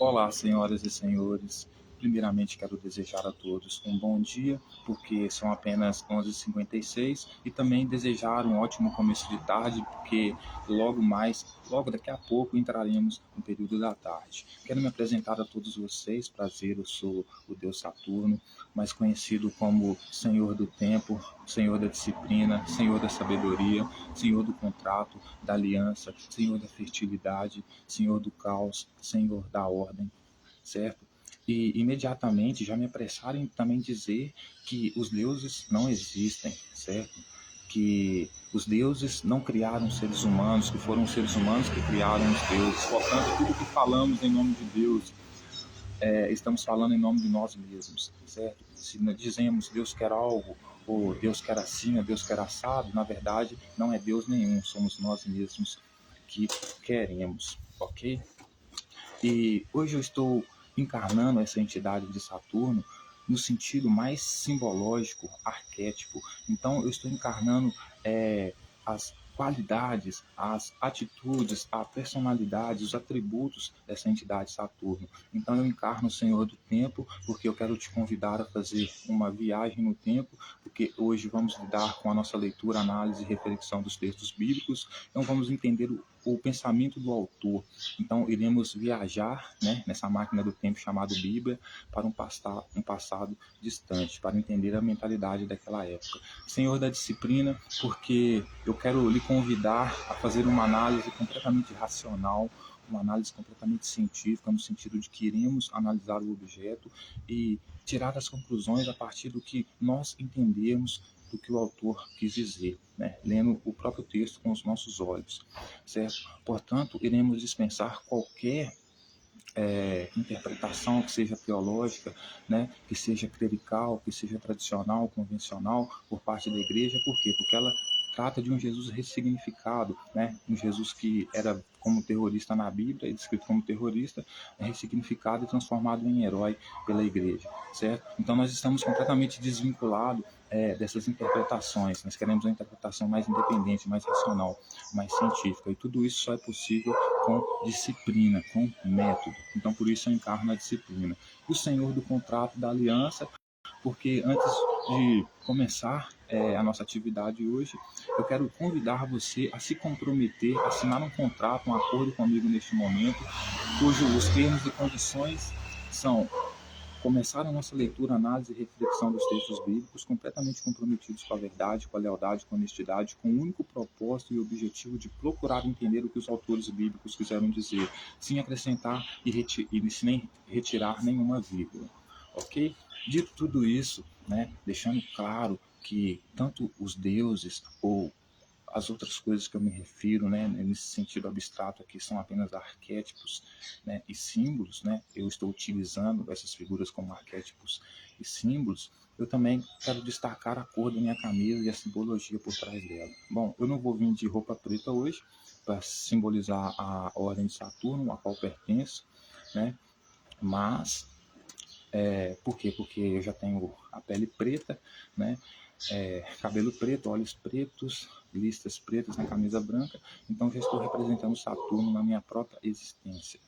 Olá, senhoras e senhores. Primeiramente, quero desejar a todos um bom dia, porque são apenas 11h56, e também desejar um ótimo começo de tarde, porque logo daqui a pouco, entraremos no período da tarde. Quero me apresentar a todos vocês. Prazer, eu sou o Deus Saturno, mais conhecido como Senhor do Tempo, Senhor da Disciplina, Senhor da Sabedoria, Senhor do Contrato, da Aliança, Senhor da Fertilidade, Senhor do Caos, Senhor da Ordem, certo? E imediatamente já me apressaram em também dizer que os deuses não existem, certo? Que os deuses não criaram seres humanos, que foram os seres humanos que criaram os deuses. Portanto, tudo que falamos em nome de Deus, estamos falando em nome de nós mesmos, certo? Se dizemos Deus quer algo, ou Deus quer assim, ou Deus quer assado, na verdade não é Deus nenhum, somos nós mesmos que queremos, ok? E hoje eu estou encarnando essa entidade de Saturno no sentido mais simbológico, arquétipo. Então eu estou encarnando as qualidades, as atitudes, a personalidade, os atributos dessa entidade Saturno. Então eu encarno o Senhor do Tempo, porque eu quero te convidar a fazer uma viagem no tempo, porque hoje vamos lidar com a nossa leitura, análise e reflexão dos textos bíblicos. Então vamos entender o pensamento do autor. Então iremos viajar, né, nessa máquina do tempo chamada Bíblia, para um passado distante, para entender a mentalidade daquela época. Senhor da Disciplina, porque eu quero lhe convidar a fazer uma análise completamente racional, uma análise completamente científica, no sentido de que iremos analisar o objeto e tirar as conclusões a partir do que nós entendemos do que o autor quis dizer, né? Lendo o próprio texto com os nossos olhos, certo? Portanto, iremos dispensar qualquer interpretação que seja teológica, né, que seja clerical, que seja tradicional, convencional, por parte da igreja. Por quê? Porque ela trata de um Jesus ressignificado, né, um Jesus que era como terrorista na Bíblia, e descrito como terrorista, ressignificado e transformado em herói pela igreja, certo? Então nós estamos completamente desvinculados dessas interpretações. Nós queremos uma interpretação mais independente, mais racional, mais científica, e tudo isso só é possível com disciplina, com método. Então por isso eu encarno a disciplina. E o Senhor do Contrato, da Aliança, porque antes de começar a nossa atividade hoje, eu quero convidar você a se comprometer, a assinar um contrato, um acordo comigo neste momento, cujo os termos e condições são começar a nossa leitura, análise e reflexão dos textos bíblicos completamente comprometidos com a verdade, com a lealdade, com a honestidade, com o único propósito e objetivo de procurar entender o que os autores bíblicos quiseram dizer, sem acrescentar e sem nem retirar nenhuma vírgula, ok? Dito tudo isso, né, deixando claro que tanto os deuses ou as outras coisas que eu me refiro, né, nesse sentido abstrato aqui, são apenas arquétipos, né, e símbolos, né, eu estou utilizando essas figuras como arquétipos e símbolos. Eu também quero destacar a cor da minha camisa e a simbologia por trás dela. Bom, eu não vou vir de roupa preta hoje, para simbolizar a ordem de Saturno, a qual pertenço, né, mas por quê? Porque eu já tenho a pele preta, né? Cabelo preto, olhos pretos, listas pretas na camisa branca. Então já estou representando Saturno na minha própria existência,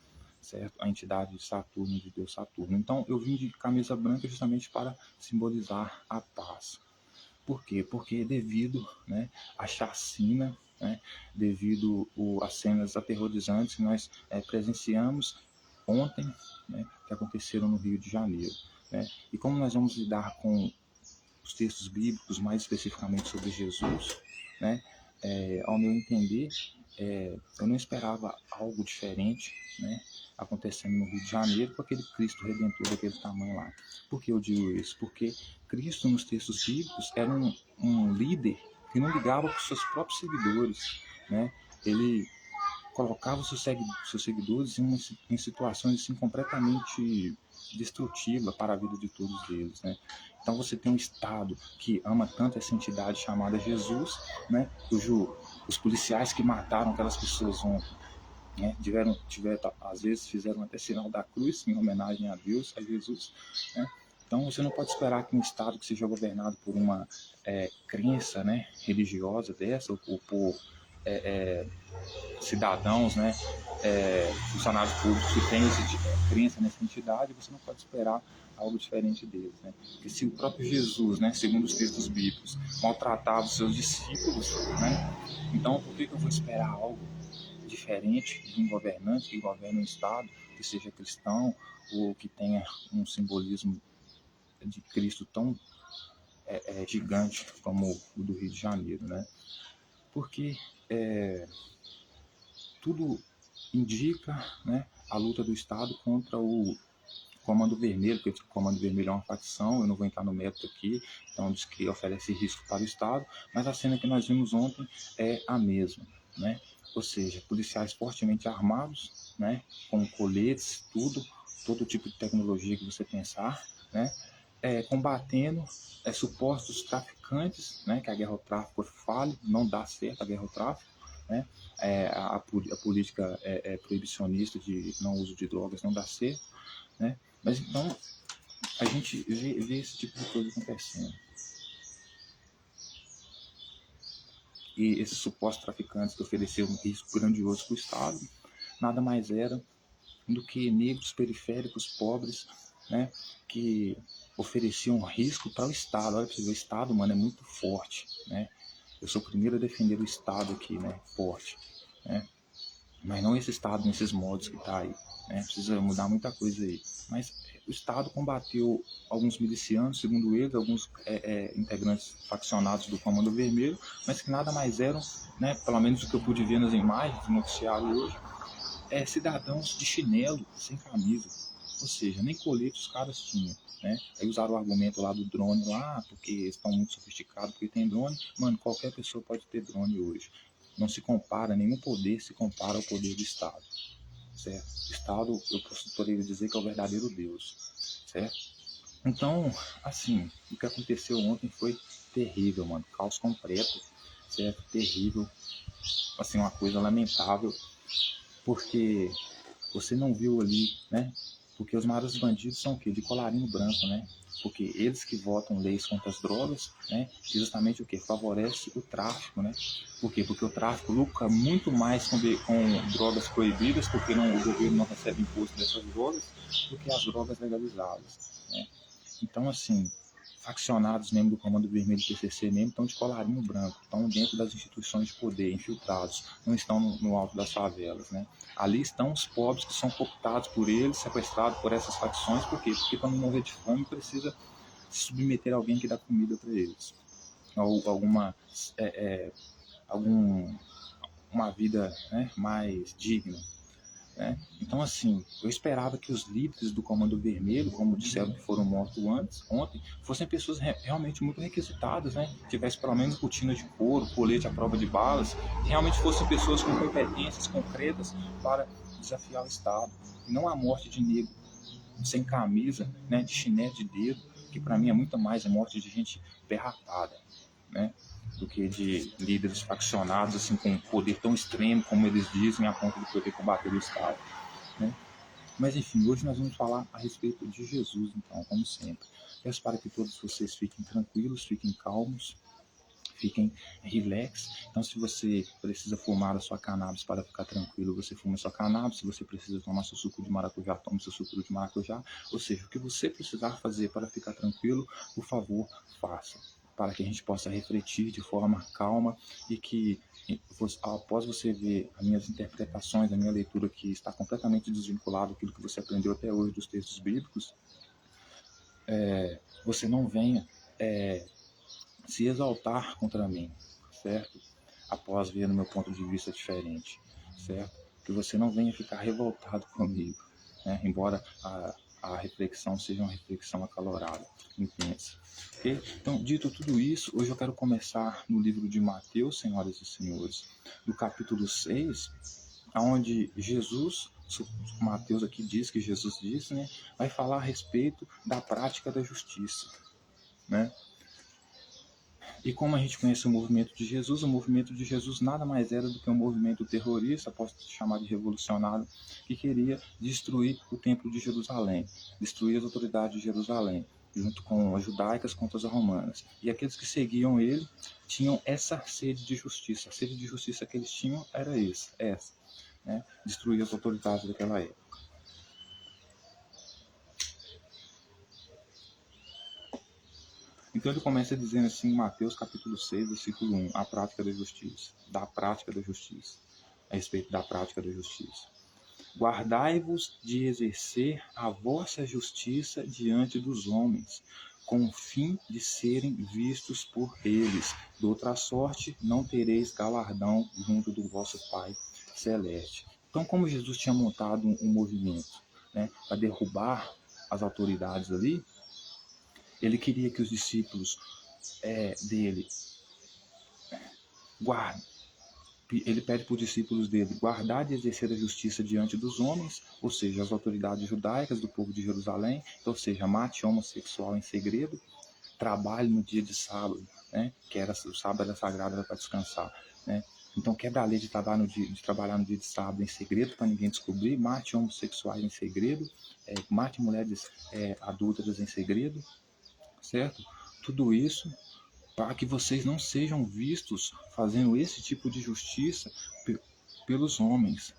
certo? A entidade de Saturno, de Deus Saturno. Então eu vim de camisa branca justamente para simbolizar a paz. Por quê? Porque devido, né, à chacina, né, devido às cenas aterrorizantes que nós presenciamos ontem, né, que aconteceram no Rio de Janeiro, né? E como nós vamos lidar com os textos bíblicos, mais especificamente sobre Jesus, né, ao meu entender, eu não esperava algo diferente, né, acontecendo no Rio de Janeiro com aquele Cristo Redentor daquele tamanho lá. Por que eu digo isso? Porque Cristo, nos textos bíblicos, era um líder que não ligava para os seus próprios seguidores, né? Ele colocava os seus seguidores em situações assim, completamente destrutivas para a vida de todos eles, né? Então você tem um Estado que ama tanto essa entidade chamada Jesus, né? Os policiais que mataram aquelas pessoas ontem, né? Às vezes fizeram até sinal da cruz em homenagem a Deus, a Jesus, né? Então você não pode esperar que um Estado que seja governado por uma crença, né, religiosa dessa, ou por cidadãos, né, funcionários públicos que têm crença nessa entidade, você não pode esperar algo diferente deles, né? Porque se o próprio Jesus, né, segundo os textos bíblicos, maltratava os seus discípulos, né? Então por que eu vou esperar algo diferente de um governante que governa um estado, que seja cristão ou que tenha um simbolismo de Cristo tão gigante como o do Rio de Janeiro, né? Porque tudo indica, né, a luta do Estado contra o Comando Vermelho, porque o Comando Vermelho é uma facção, eu não vou entrar no mérito aqui, então diz que oferece risco para o Estado, mas a cena que nós vimos ontem é a mesma, né? Ou seja, policiais fortemente armados, né, com coletes, todo tipo de tecnologia que você pensar, né, combatendo supostos traficantes, né, que a guerra ao tráfico fale, não dá certo a guerra ao tráfico, né, a política proibicionista de não uso de drogas não dá certo, né, mas então a gente vê esse tipo de coisa acontecendo. E esses supostos traficantes que ofereceram um risco grandioso para o Estado, nada mais era do que negros periféricos, pobres, né, que ofereciam risco para o Estado. Olha para você ver, o Estado, mano, é muito forte, né? Eu sou o primeiro a defender o Estado aqui, né, forte, né? Mas não esse Estado nesses modos que está aí, né? Precisa mudar muita coisa aí. Mas o Estado combateu alguns milicianos, segundo eles, alguns integrantes faccionados do Comando Vermelho, mas que nada mais eram, né, pelo menos o que eu pude ver nas imagens no noticiário hoje, cidadãos de chinelo, sem camisa. Ou seja, nem colete os caras tinham, né? Aí usaram o argumento lá do drone lá, porque eles estão muito sofisticados, porque tem drone. Mano, qualquer pessoa pode ter drone hoje. Não se compara, nenhum poder se compara ao poder do Estado, certo? O Estado, eu poderia dizer que é o verdadeiro Deus, certo? Então, assim, o que aconteceu ontem foi terrível, mano. Caos completo, certo? Terrível. Assim, uma coisa lamentável, porque você não viu ali, né? Porque os maiores bandidos são o quê? De colarinho branco, né? Porque eles que votam leis contra as drogas, né? Justamente o que? Favorece o tráfico, né? Por quê? Porque o tráfico lucra muito mais com drogas proibidas, porque o governo não recebe imposto dessas drogas, do que as drogas legalizadas, né? Então, assim, faccionados mesmo do Comando Vermelho e PCC mesmo estão de colarinho branco, estão dentro das instituições de poder, infiltrados, não estão no alto das favelas, né? Ali estão os pobres que são cooptados por eles, sequestrados por essas facções, por quê? Porque para não morrer de fome precisa se submeter a alguém que dá comida para eles, ou uma vida, né, mais digna, né? Então, assim, eu esperava que os líderes do Comando Vermelho, como disseram que foram mortos ontem, fossem pessoas realmente muito requisitadas, né? Tivesse pelo menos botina de couro, colete à prova de balas, que realmente fossem pessoas com competências concretas para desafiar o Estado. E não a morte de negro sem camisa, né, de chinelo de dedo, que para mim é muito mais a morte de gente berrapada, né? Do que de líderes faccionados, assim, com um poder tão extremo, como eles dizem, a ponto de poder combater o Estado, né? Mas enfim, hoje nós vamos falar a respeito de Jesus, então, como sempre. Peço para que todos vocês fiquem tranquilos, fiquem calmos, fiquem relax. Então, se você precisa fumar a sua cannabis para ficar tranquilo, você fuma a sua cannabis. Se você precisa tomar seu suco de maracujá, tome seu suco de maracujá. Ou seja, o que você precisar fazer para ficar tranquilo, por favor, faça, para que a gente possa refletir de forma calma e que, após você ver as minhas interpretações, a minha leitura que está completamente desvinculada daquilo que você aprendeu até hoje dos textos bíblicos, você não venha se exaltar contra mim, certo? Após ver no meu ponto de vista diferente, certo? Que você não venha ficar revoltado comigo, né? Embora a reflexão seja uma reflexão acalorada, intensa. Okay? Então, dito tudo isso, hoje eu quero começar no livro de Mateus, senhoras e senhores, do capítulo 6, onde Jesus, Mateus aqui diz que Jesus disse, né, vai falar a respeito da prática da justiça, né? E como a gente conhece o movimento de Jesus nada mais era do que um movimento terrorista, posso chamar de revolucionário, que queria destruir o templo de Jerusalém, destruir as autoridades de Jerusalém, junto com as judaicas contra as romanas. E aqueles que seguiam ele tinham essa sede de justiça. A sede de justiça que eles tinham era essa. né, destruir as autoridades daquela época. Então ele começa dizendo assim em Mateus capítulo 6, versículo 1, a prática da justiça, a respeito da prática da justiça. Guardai-vos de exercer a vossa justiça diante dos homens, com o fim de serem vistos por eles. De outra sorte, não tereis galardão junto do vosso Pai Celeste. Então, como Jesus tinha montado um movimento, né, para derrubar as autoridades ali, ele queria que os discípulos dele guardem. Ele pede para os discípulos dele guardar e exercer a justiça diante dos homens, ou seja, as autoridades judaicas do povo de Jerusalém, ou seja, mate homossexual em segredo, trabalhe no dia de sábado, né, que era o sábado era sagrado, era para descansar, né? Então quebra a lei de trabalhar no dia de sábado em segredo para ninguém descobrir, mate homossexuais em segredo, mate mulheres adúlteras em segredo, certo? Tudo isso para que vocês não sejam vistos fazendo esse tipo de justiça pelos homens.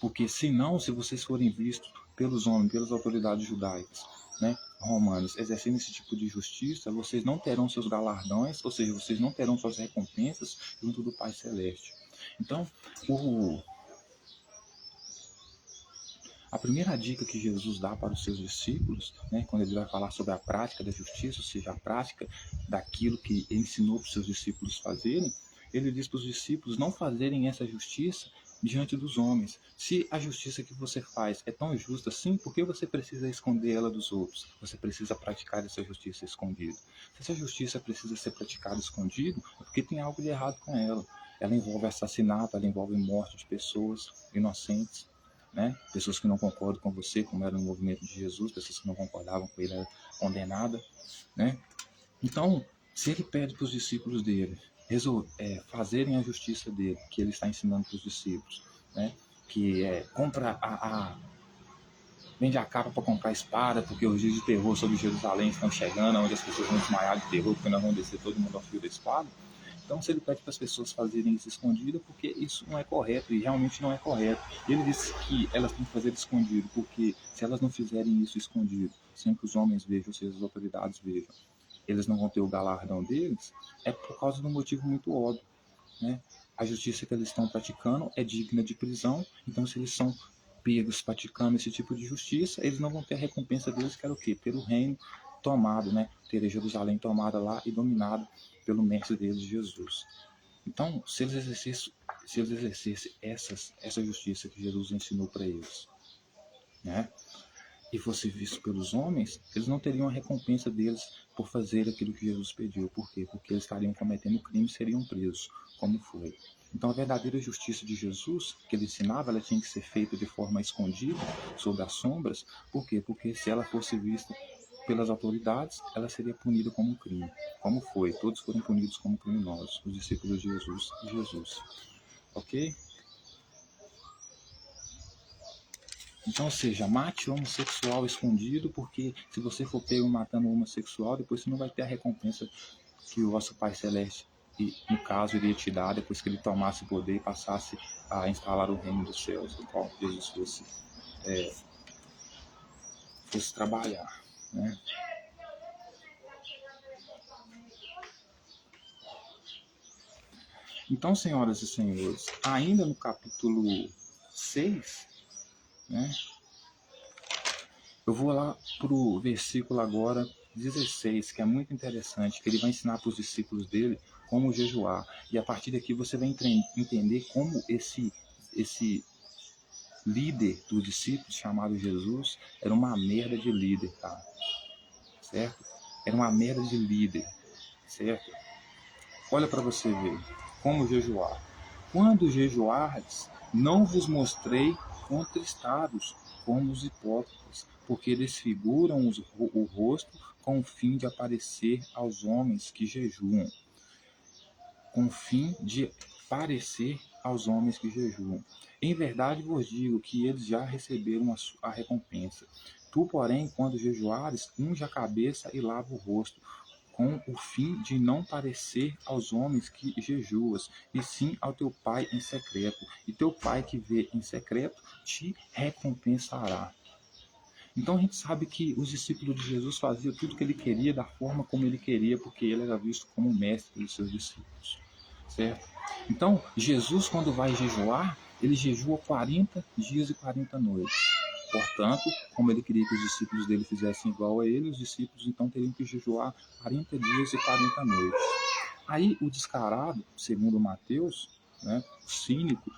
Porque senão, se vocês forem vistos pelos homens, pelas autoridades judaicas, né, romanos, exercendo esse tipo de justiça, vocês não terão seus galardões, ou seja, vocês não terão suas recompensas junto do Pai Celeste. Então, a primeira dica que Jesus dá para os seus discípulos, né, quando ele vai falar sobre a prática da justiça, ou seja, a prática daquilo que ele ensinou para os seus discípulos fazerem, ele diz para os discípulos não fazerem essa justiça diante dos homens. Se a justiça que você faz é tão justa assim, por que você precisa esconder ela dos outros? Você precisa praticar essa justiça escondida. Se essa justiça precisa ser praticada escondido, é porque tem algo de errado com ela. Ela envolve assassinato, ela envolve morte de pessoas inocentes, né? Pessoas que não concordam com você, como era no movimento de Jesus, pessoas que não concordavam com ele eram condenadas, né? Então, se ele pede para os discípulos dele fazerem a justiça dele, que ele está ensinando para os discípulos, né? Que vende a capa para comprar espada, porque os dias de terror sobre Jerusalém estão chegando, onde as pessoas vão desmaiar de terror, porque nós vamos descer todo mundo ao fio da espada. Então, se ele pede para as pessoas fazerem isso escondido, porque isso não é correto, e realmente não é correto. E ele disse que elas têm que fazer escondido, porque se elas não fizerem isso escondido, sem que os homens vejam, ou seja, as autoridades vejam, eles não vão ter o galardão deles, é por causa de um motivo muito óbvio, né? A justiça que eles estão praticando é digna de prisão, então se eles são pegos praticando esse tipo de justiça, eles não vão ter a recompensa deles, que era o quê? Pelo reino tomado, né? Ter Jerusalém tomada lá e dominada pelo mestre deles, Jesus. Então, se eles exercessem essa justiça que Jesus ensinou para eles, né, e fosse visto pelos homens, eles não teriam a recompensa deles por fazer aquilo que Jesus pediu. Por quê? Porque eles estariam cometendo crime e seriam presos, como foi. Então, a verdadeira justiça de Jesus, que ele ensinava, ela tinha que ser feita de forma escondida, sob as sombras. Por quê? Porque se ela fosse vista pelas autoridades, ela seria punida como um crime. Como foi? Todos foram punidos como criminosos, os discípulos de Jesus e Jesus. Ok? Então, ou seja, mate o homossexual escondido, porque se você for pego matando o homossexual, depois você não vai ter a recompensa que o vosso Pai Celeste, e, no caso, iria te dar depois que ele tomasse o poder e passasse a instalar o reino dos céus, do qual Jesus fosse trabalhar, né? Então, senhoras e senhores, ainda no capítulo 6, né, eu vou lá para o versículo agora 16, que é muito interessante, que ele vai ensinar para os discípulos dele como jejuar. E a partir daqui você vai entender como esse líder dos discípulos, chamado Jesus, era uma merda de líder, tá? Certo? Era uma merda de líder, certo? Olha para você ver como jejuar. Quando jejuardes, não vos mostrei contristados como os hipócritas, porque desfiguram o rosto com o fim de aparecer aos homens que jejuam. Com o fim de parecer aos homens que jejuam. Em verdade vos digo que eles já receberam a recompensa. Tu, porém, quando jejuares, unge a cabeça e lava o rosto, com o fim de não parecer aos homens que jejuas, e sim ao teu Pai em secreto. E teu Pai que vê em secreto te recompensará. Então a gente sabe que os discípulos de Jesus faziam tudo o que ele queria, da forma como ele queria, porque ele era visto como o mestre dos seus discípulos, certo? Então, Jesus, quando vai jejuar, ele jejua 40 dias e 40 noites. Portanto, como ele queria que os discípulos dele fizessem igual a ele, os discípulos então teriam que jejuar 40 dias e 40 noites. Aí o descarado, segundo Mateus, né, o cínico,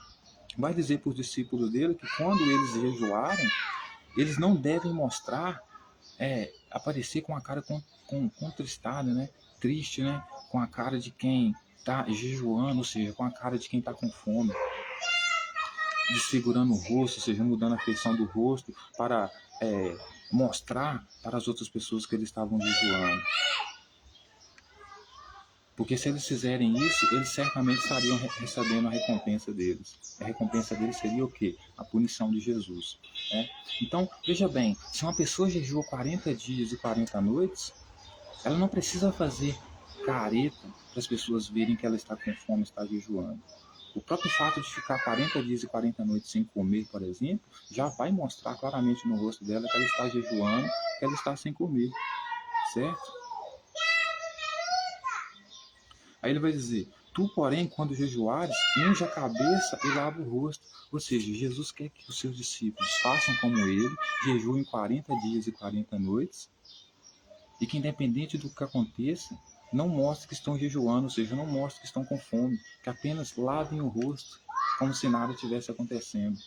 vai dizer para os discípulos dele que quando eles jejuarem, eles não devem mostrar, aparecer com a cara contristada, né, triste, né, com a cara de quem está jejuando, ou seja, com a cara de quem está com fome, desfigurando o rosto, ou seja, mudando a feição do rosto para mostrar para as outras pessoas que eles estavam jejuando. Porque se eles fizerem isso, eles certamente estariam recebendo a recompensa deles. A recompensa deles seria o quê? A punição de Jesus. Né? Então, veja bem, se uma pessoa jejua 40 dias e 40 noites, ela não precisa fazer careta para as pessoas verem que ela está com fome, está jejuando. O próprio fato de ficar 40 dias e 40 noites sem comer, por exemplo, já vai mostrar claramente no rosto dela que ela está jejuando, que ela está sem comer, certo? Aí ele vai dizer, tu, porém, quando jejuares, unge a cabeça e lava o rosto. Ou seja, Jesus quer que os seus discípulos façam como ele, jejuem 40 dias e 40 noites, e que independente do que aconteça, não mostre que estão jejuando, ou seja, não mostre que estão com fome, que apenas lavem o rosto, como se nada tivesse acontecendo.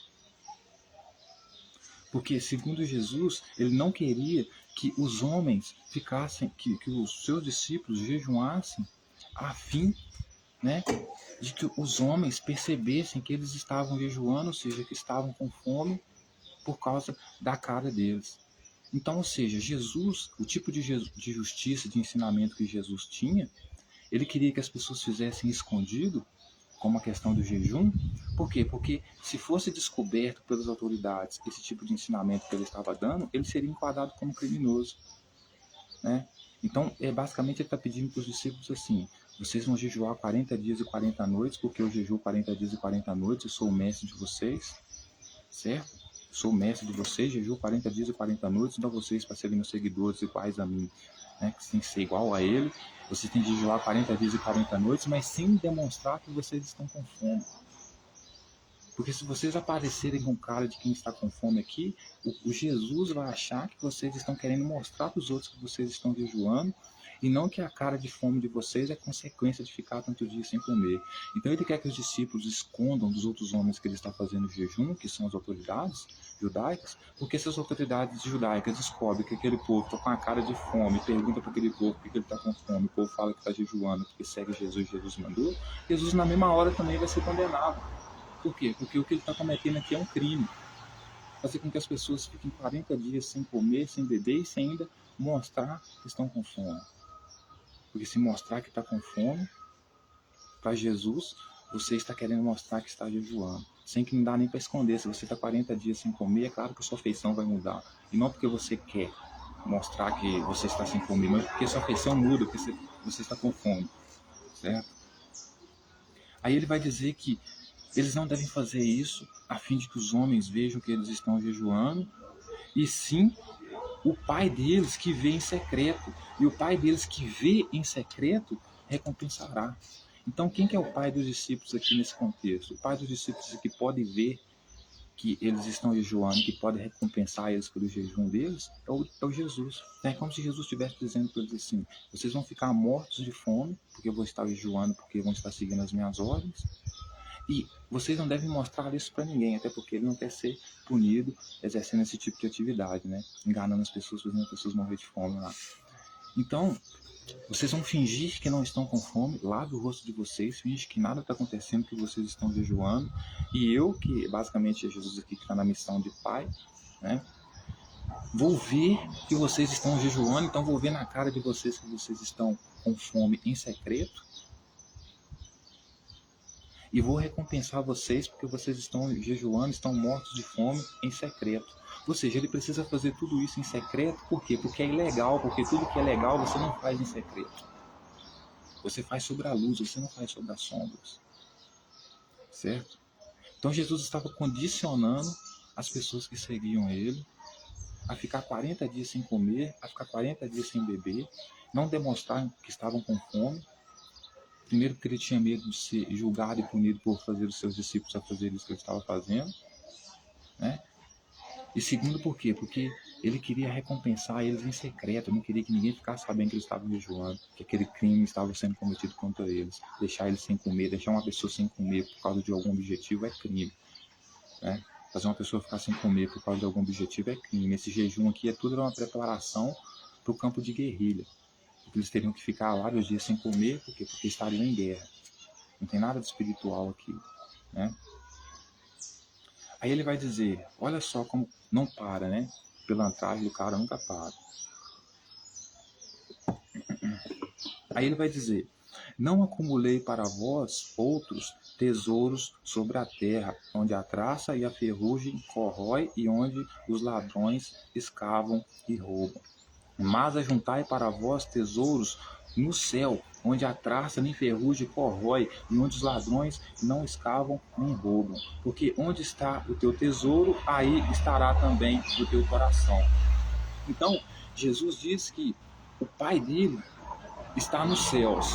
Porque, segundo Jesus, ele não queria que os homens ficassem, que os seus discípulos jejuassem a fim, né, de que os homens percebessem que eles estavam jejuando, ou seja, que estavam com fome por causa da cara deles. Então, ou seja, Jesus, o tipo de justiça, de ensinamento que Jesus tinha, ele queria que as pessoas fizessem escondido, como a questão do jejum. Por quê? Porque se fosse descoberto pelas autoridades esse tipo de ensinamento que ele estava dando, ele seria enquadrado como criminoso, né? Então, basicamente, ele está pedindo para os discípulos assim, vocês vão jejuar 40 dias e 40 noites, porque eu jejuo 40 dias e 40 noites, eu sou o mestre de vocês, certo? Sou o mestre de vocês, jejuo 40 dias e 40 noites, então vocês, para serem meus seguidores iguais a mim, né, que tem que ser igual a ele, vocês têm que jejuar 40 dias e 40 noites, mas sem demonstrar que vocês estão com fome. Porque se vocês aparecerem com cara de quem está com fome aqui, o Jesus vai achar que vocês estão querendo mostrar para os outros que vocês estão jejuando, e não que a cara de fome de vocês é consequência de ficar tanto dia sem comer. Então ele quer que os discípulos escondam dos outros homens que ele está fazendo jejum, que são as autoridades judaicas, porque se as autoridades judaicas descobrem que aquele povo está com a cara de fome, pergunta para aquele povo por que ele está com fome, o povo fala que está jejuando porque segue Jesus, Jesus mandou, Jesus na mesma hora também vai ser condenado. Por quê? Porque o que ele está cometendo aqui é um crime. Fazer com que as pessoas fiquem 40 dias sem comer, sem beber e sem ainda mostrar que estão com fome. Porque se mostrar que está com fome, para Jesus, você está querendo mostrar que está jejuando. Sem que não dá nem para esconder. Se você está 40 dias sem comer, é claro que a sua feição vai mudar. E não porque você quer mostrar que você está sem comer, mas porque a sua feição muda, porque você está com fome. Certo? Aí ele vai dizer que eles não devem fazer isso a fim de que os homens vejam que eles estão jejuando, e sim o Pai deles que vê em secreto. E o Pai deles que vê em secreto recompensará. Então, quem que é o Pai dos discípulos aqui nesse contexto? O Pai dos discípulos que pode ver que eles estão jejuando, que pode recompensar eles pelo jejum deles, é o Jesus. É como se Jesus estivesse dizendo para eles assim, vocês vão ficar mortos de fome, porque eu vou estar jejuando, porque vão estar seguindo as minhas ordens, e vocês não devem mostrar isso para ninguém, até porque ele não quer ser punido exercendo esse tipo de atividade, né? Enganando as pessoas, fazendo as pessoas morrer de fome lá. Então, vocês vão fingir que não estão com fome, lave o rosto de vocês, finge que nada está acontecendo, que vocês estão jejuando, e eu, que basicamente é Jesus aqui que está na missão de Pai, né? Vou ver que vocês estão jejuando, então vou ver na cara de vocês que vocês estão com fome em secreto, e vou recompensar vocês porque vocês estão jejuando, estão mortos de fome em secreto. Ou seja, ele precisa fazer tudo isso em secreto, por quê? Porque é ilegal, porque tudo que é legal você não faz em secreto. Você faz sobre a luz, você não faz sobre as sombras. Certo? Então Jesus estava condicionando as pessoas que seguiam ele a ficar 40 dias sem comer, a ficar 40 dias sem beber, não demonstrar que estavam com fome. Primeiro, porque ele tinha medo de ser julgado e punido por fazer os seus discípulos a fazer isso que ele estava fazendo, né? E segundo, por quê? Porque ele queria recompensar eles em secreto, não queria que ninguém ficasse sabendo que eles estavam jejuando, que aquele crime estava sendo cometido contra eles. Deixar eles sem comer, deixar uma pessoa sem comer por causa de algum objetivo é crime, né? Fazer uma pessoa ficar sem comer por causa de algum objetivo é crime. Esse jejum aqui é tudo uma preparação para o campo de guerrilha. Porque eles teriam que ficar vários dias sem comer, por quê? Porque estariam em guerra. Não tem nada de espiritual aqui, né? Aí ele vai dizer, olha só como não para, né? Pilantragem do cara nunca para. Aí ele vai dizer, não acumulei para vós outros tesouros sobre a terra, onde a traça e a ferrugem corrói e onde os ladrões escavam e roubam. Mas ajuntai para vós tesouros no céu, onde a traça nem ferrugem corrói e onde os ladrões não escavam nem roubam. Porque onde está o teu tesouro, aí estará também o teu coração. Então, Jesus diz que o Pai dele está nos céus,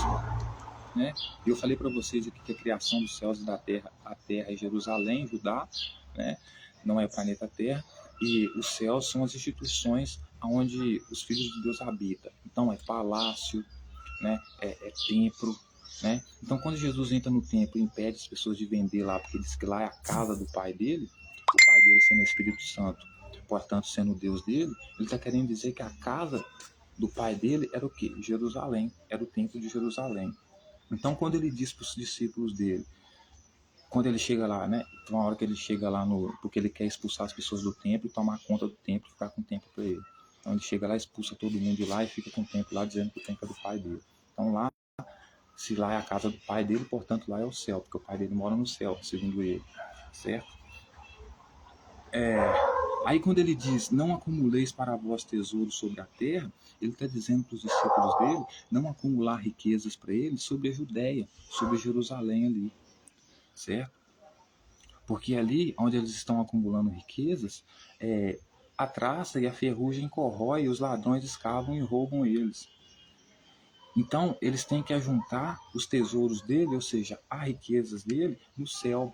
né? Eu falei para vocês aqui que a criação dos céus e da terra, a terra é Jerusalém, Judá, né? Não é o planeta Terra, e os céus são as instituições onde os filhos de Deus habitam. Então é palácio, né? É templo, né? Então quando Jesus entra no templo e impede as pessoas de vender lá, porque ele diz que lá é a casa do Pai dele, o Pai dele sendo o Espírito Santo, portanto sendo o Deus dele, ele está querendo dizer que a casa do Pai dele era o quê? Jerusalém, era o templo de Jerusalém. Então, quando ele diz para os discípulos dele, quando ele chega lá, né? Uma hora que ele chega lá no. Porque ele quer expulsar as pessoas do templo e tomar conta do templo e ficar com o templo para ele. Então, ele chega lá, expulsa todo mundo de lá e fica com o templo lá, dizendo que o templo é do pai dele. Então, lá, se lá é a casa do pai dele, portanto, lá é o céu, porque o pai dele mora no céu, segundo ele. Certo? Aí, quando ele diz, não acumuleis para vós tesouros sobre a terra, ele está dizendo para os discípulos dele não acumular riquezas para eles sobre a Judéia, sobre Jerusalém ali. Certo? Porque ali, onde eles estão acumulando riquezas, a traça e a ferrugem corrói, e os ladrões escavam e roubam eles. Então, eles têm que ajuntar os tesouros dele, ou seja, as riquezas dele, no céu,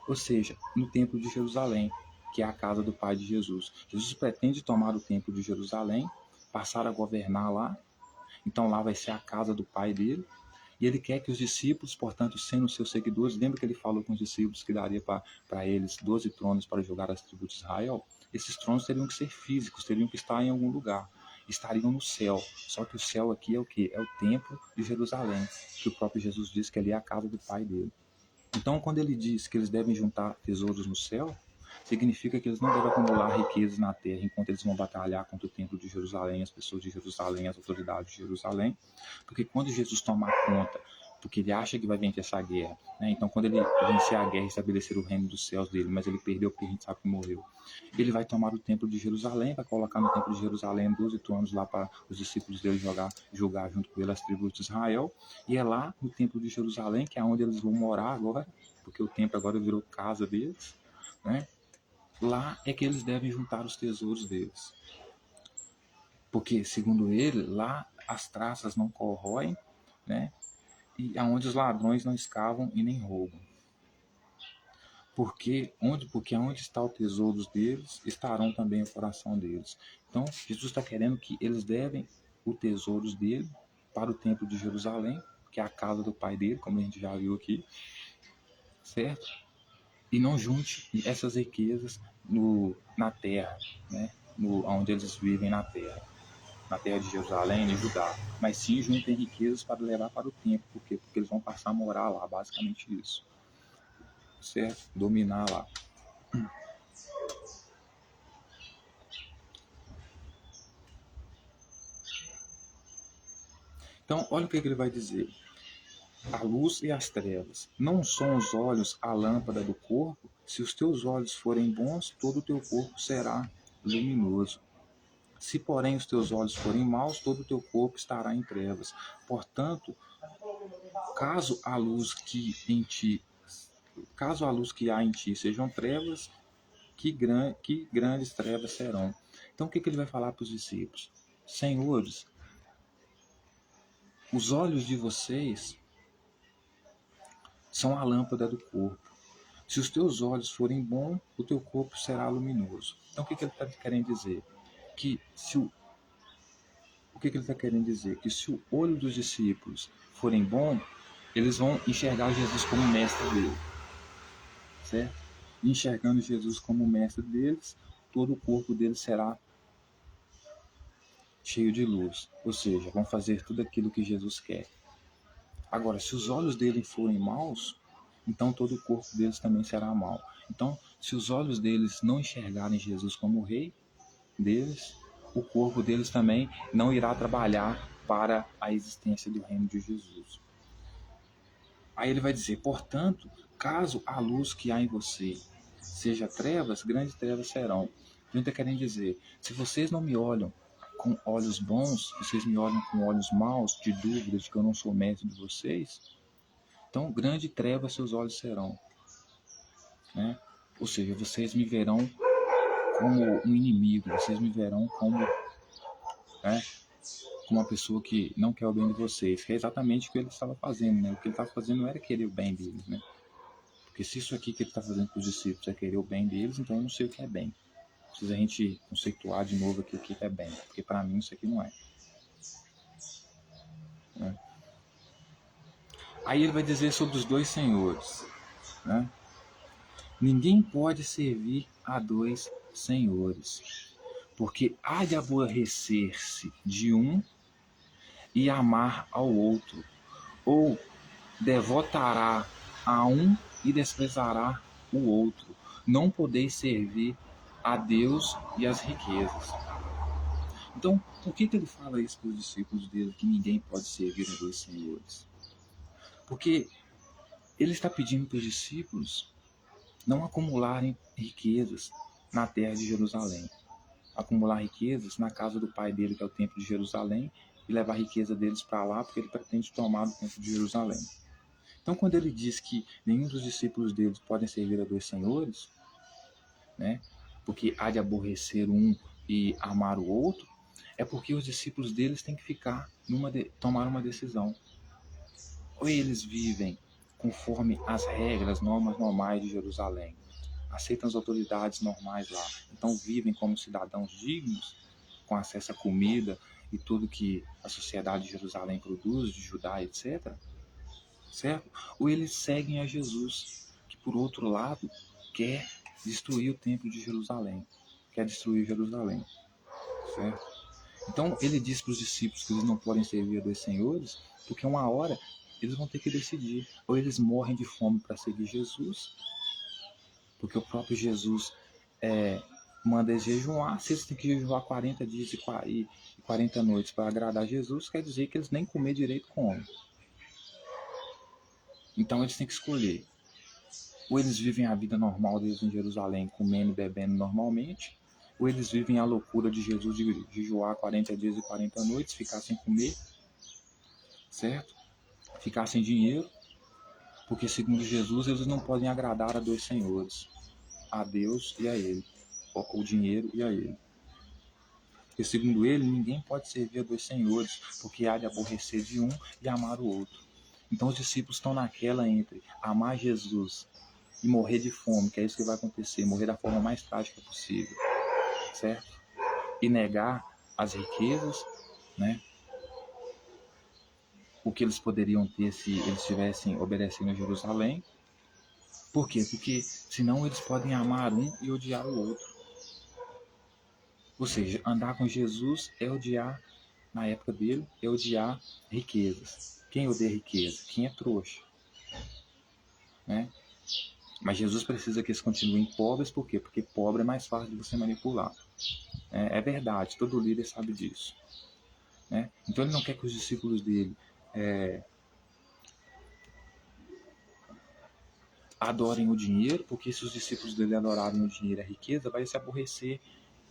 ou seja, no templo de Jerusalém, que é a casa do Pai de Jesus. Jesus pretende tomar o templo de Jerusalém, passar a governar lá, então lá vai ser a casa do Pai dele, e ele quer que os discípulos, portanto, sendo seus seguidores, lembra que ele falou com os discípulos que daria para eles 12 tronos para julgar as tribos de Israel? Esses tronos teriam que ser físicos, teriam que estar em algum lugar. Estariam no céu. Só que o céu aqui é o quê? É o templo de Jerusalém, que o próprio Jesus diz que ali é a casa do Pai dele. Então, quando ele diz que eles devem juntar tesouros no céu, significa que eles não devem acumular riquezas na terra enquanto eles vão batalhar contra o templo de Jerusalém, as pessoas de Jerusalém, as autoridades de Jerusalém, porque quando Jesus tomar conta, porque ele acha que vai vencer essa guerra, né? Então quando ele vencer a guerra e estabelecer o reino dos céus dele, mas ele perdeu porque a gente sabe que morreu, ele vai tomar o templo de Jerusalém, vai colocar no templo de Jerusalém 12 tronos lá para os discípulos dele julgar junto com ele as tribos de Israel, e é lá no templo de Jerusalém que é onde eles vão morar agora, porque o templo agora virou casa deles, né? Lá é que eles devem juntar os tesouros deles. Porque, segundo ele, lá as traças não corroem, né? E aonde os ladrões não escavam e nem roubam. Porque onde está o tesouro deles, estarão também o coração deles. Então, Jesus está querendo que eles devem os tesouros dele para o templo de Jerusalém, que é a casa do pai dele, como a gente já viu aqui, certo? E não junte essas riquezas na terra, né? Onde eles vivem na terra de Jerusalém e Judá, mas sim juntem riquezas para levar para o templo, porque eles vão passar a morar lá, basicamente isso, certo? Dominar lá. Então, olha o que ele vai dizer. a luz e as trevas. Não são os olhos a lâmpada do corpo? Se os teus olhos forem bons, todo o teu corpo será luminoso. Se, porém, os teus olhos forem maus, todo o teu corpo estará em trevas. Portanto, caso a luz que em ti, caso a luz que há em ti sejam trevas, que grandes trevas serão. Então, o que ele vai falar para os discípulos? Senhores, os olhos de vocês são a lâmpada do corpo. Se os teus olhos forem bons, o teu corpo será luminoso. Então, o que ele está querendo dizer? Que se o que ele está querendo dizer? Que se o olho dos discípulos forem bom, eles vão enxergar Jesus como mestre dele, certo? E enxergando Jesus como mestre deles, todo o corpo deles será cheio de luz, ou seja, vão fazer tudo aquilo que Jesus quer. Agora, se os olhos dele forem maus, então todo o corpo deles também será mau. Então, se os olhos deles não enxergarem Jesus como o rei deles, o corpo deles também não irá trabalhar para a existência do reino de Jesus. Aí ele vai dizer, portanto, caso a luz que há em você seja trevas, grandes trevas serão. Então ele está querendo dizer, se vocês não me olham com olhos bons, vocês me olham com olhos maus, de dúvida de que eu não sou mestre de vocês, então grande treva seus olhos serão. Né? Ou seja, vocês me verão como um inimigo, vocês me verão como, como uma pessoa que não quer o bem de vocês, que é exatamente o que ele estava fazendo. Né? O que ele estava fazendo não era querer o bem deles, né? Porque se isso aqui que ele está fazendo com os discípulos é querer o bem deles, então eu não sei o que é bem. Precisa a gente conceituar de novo aqui o que é bem, porque para mim isso aqui não é. Né? Aí ele vai dizer sobre os dois senhores. Né? Ninguém pode servir a dois senhores, porque há de aborrecer-se de um e amar ao outro, ou devotará a um e desprezará o outro. Não podeis servir a Deus e as riquezas. Então, por que ele fala isso para os discípulos dele, que ninguém pode servir a dois senhores? Porque ele está pedindo para os discípulos não acumularem riquezas na terra de Jerusalém. Acumular riquezas na casa do pai dele, que é o templo de Jerusalém, e levar a riqueza deles para lá, porque ele pretende tomar o templo de Jerusalém. Então, quando ele diz que nenhum dos discípulos deles podem servir a dois senhores, né, porque há de aborrecer um e amar o outro, é porque os discípulos deles têm que tomar uma decisão. Ou eles vivem conforme as regras, normas normais de Jerusalém, aceitam as autoridades normais lá, então vivem como cidadãos dignos, com acesso à comida e tudo que a sociedade de Jerusalém produz, de Judá, etc., certo? Ou eles seguem a Jesus, que por outro lado quer destruir o templo de Jerusalém, quer destruir Jerusalém, certo? Então ele diz para os discípulos que eles não podem servir a dois senhores, porque uma hora eles vão ter que decidir, ou eles morrem de fome para seguir Jesus, porque o próprio Jesus manda eles jejuar. Se eles têm que jejuar 40 dias e 40 noites para agradar Jesus, quer dizer que eles nem comer direito comem. Então eles têm que escolher. Ou eles vivem a vida normal deles em Jerusalém, comendo e bebendo normalmente, ou eles vivem a loucura de Jesus de jejuar 40 dias e 40 noites, ficar sem comer, certo? Ficar sem dinheiro, porque segundo Jesus eles não podem agradar a dois senhores, a Deus e a ele, o dinheiro e a ele. Porque segundo ele, ninguém pode servir a dois senhores, porque há de aborrecer de um e amar o outro. Então os discípulos estão naquela entre amar Jesus e morrer de fome, que é isso que vai acontecer, morrer da forma mais trágica possível, certo? E negar as riquezas, né? O que eles poderiam ter se eles estivessem obedecendo a Jerusalém. Por quê? Porque senão eles podem amar um e odiar o outro. Ou seja, andar com Jesus é odiar, na época dele, é odiar riquezas. Quem odeia riqueza? Quem é trouxa. Né? Mas Jesus precisa que eles continuem pobres, por quê? Porque pobre é mais fácil de você manipular. É verdade, todo líder sabe disso. Né? Então ele não quer que os discípulos dele adorem o dinheiro, porque se os discípulos dele adorarem o dinheiro e a riqueza, vai se aborrecer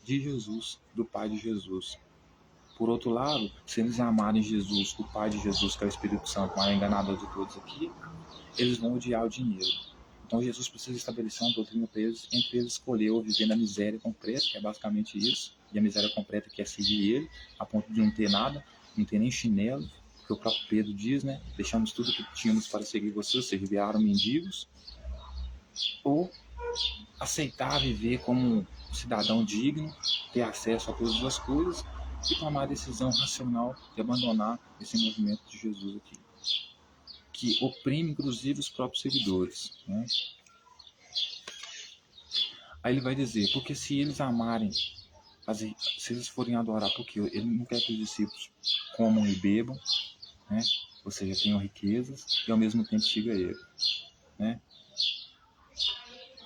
de Jesus, do Pai de Jesus. Por outro lado, se eles amarem Jesus, o Pai de Jesus, que é o Espírito Santo, o maior enganador de todos aqui, eles vão odiar o dinheiro. Então Jesus precisa estabelecer uma doutrina para eles, entre eles escolher ou viver na miséria completa, que é basicamente isso, e a miséria completa que é seguir ele, a ponto de não ter nada, não ter nem chinelo, porque o próprio Pedro diz, né, deixamos tudo que tínhamos para seguir você, ou seja, viraram mendigos, ou aceitar viver como um cidadão digno, ter acesso a todas as coisas e tomar a decisão racional de abandonar esse movimento de Jesus aqui, que oprime inclusive os próprios seguidores, né? Aí ele vai dizer, porque se eles amarem, se eles forem adorar, porque ele não quer que os discípulos comam e bebam, né? Ou seja, tenham riquezas e ao mesmo tempo siga ele, né?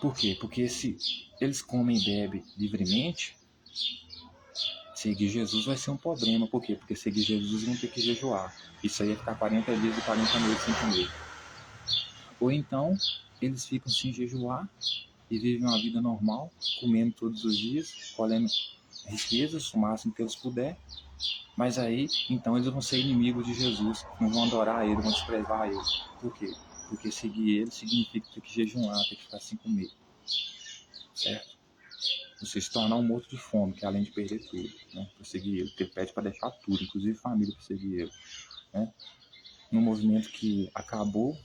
Por quê? Porque se eles comem e bebem livremente, seguir Jesus vai ser um problema. Por quê? Porque seguir Jesus vão ter que jejuar. Isso aí é ficar 40 dias e 40 noites sem comer. Ou então, eles ficam sem jejuar e vivem uma vida normal, comendo todos os dias, colhendo riquezas, o máximo que eles puderem. Mas aí, então, eles vão ser inimigos de Jesus, não vão adorar ele, vão desprezar ele. Por quê? Porque seguir ele significa ter que jejuar, ter que ficar sem comer. Certo? Você se tornar um morto de fome, que é além de perder tudo, né, para seguir ele, porque ele pede para deixar tudo, inclusive família, para seguir ele, né, num movimento que acabou,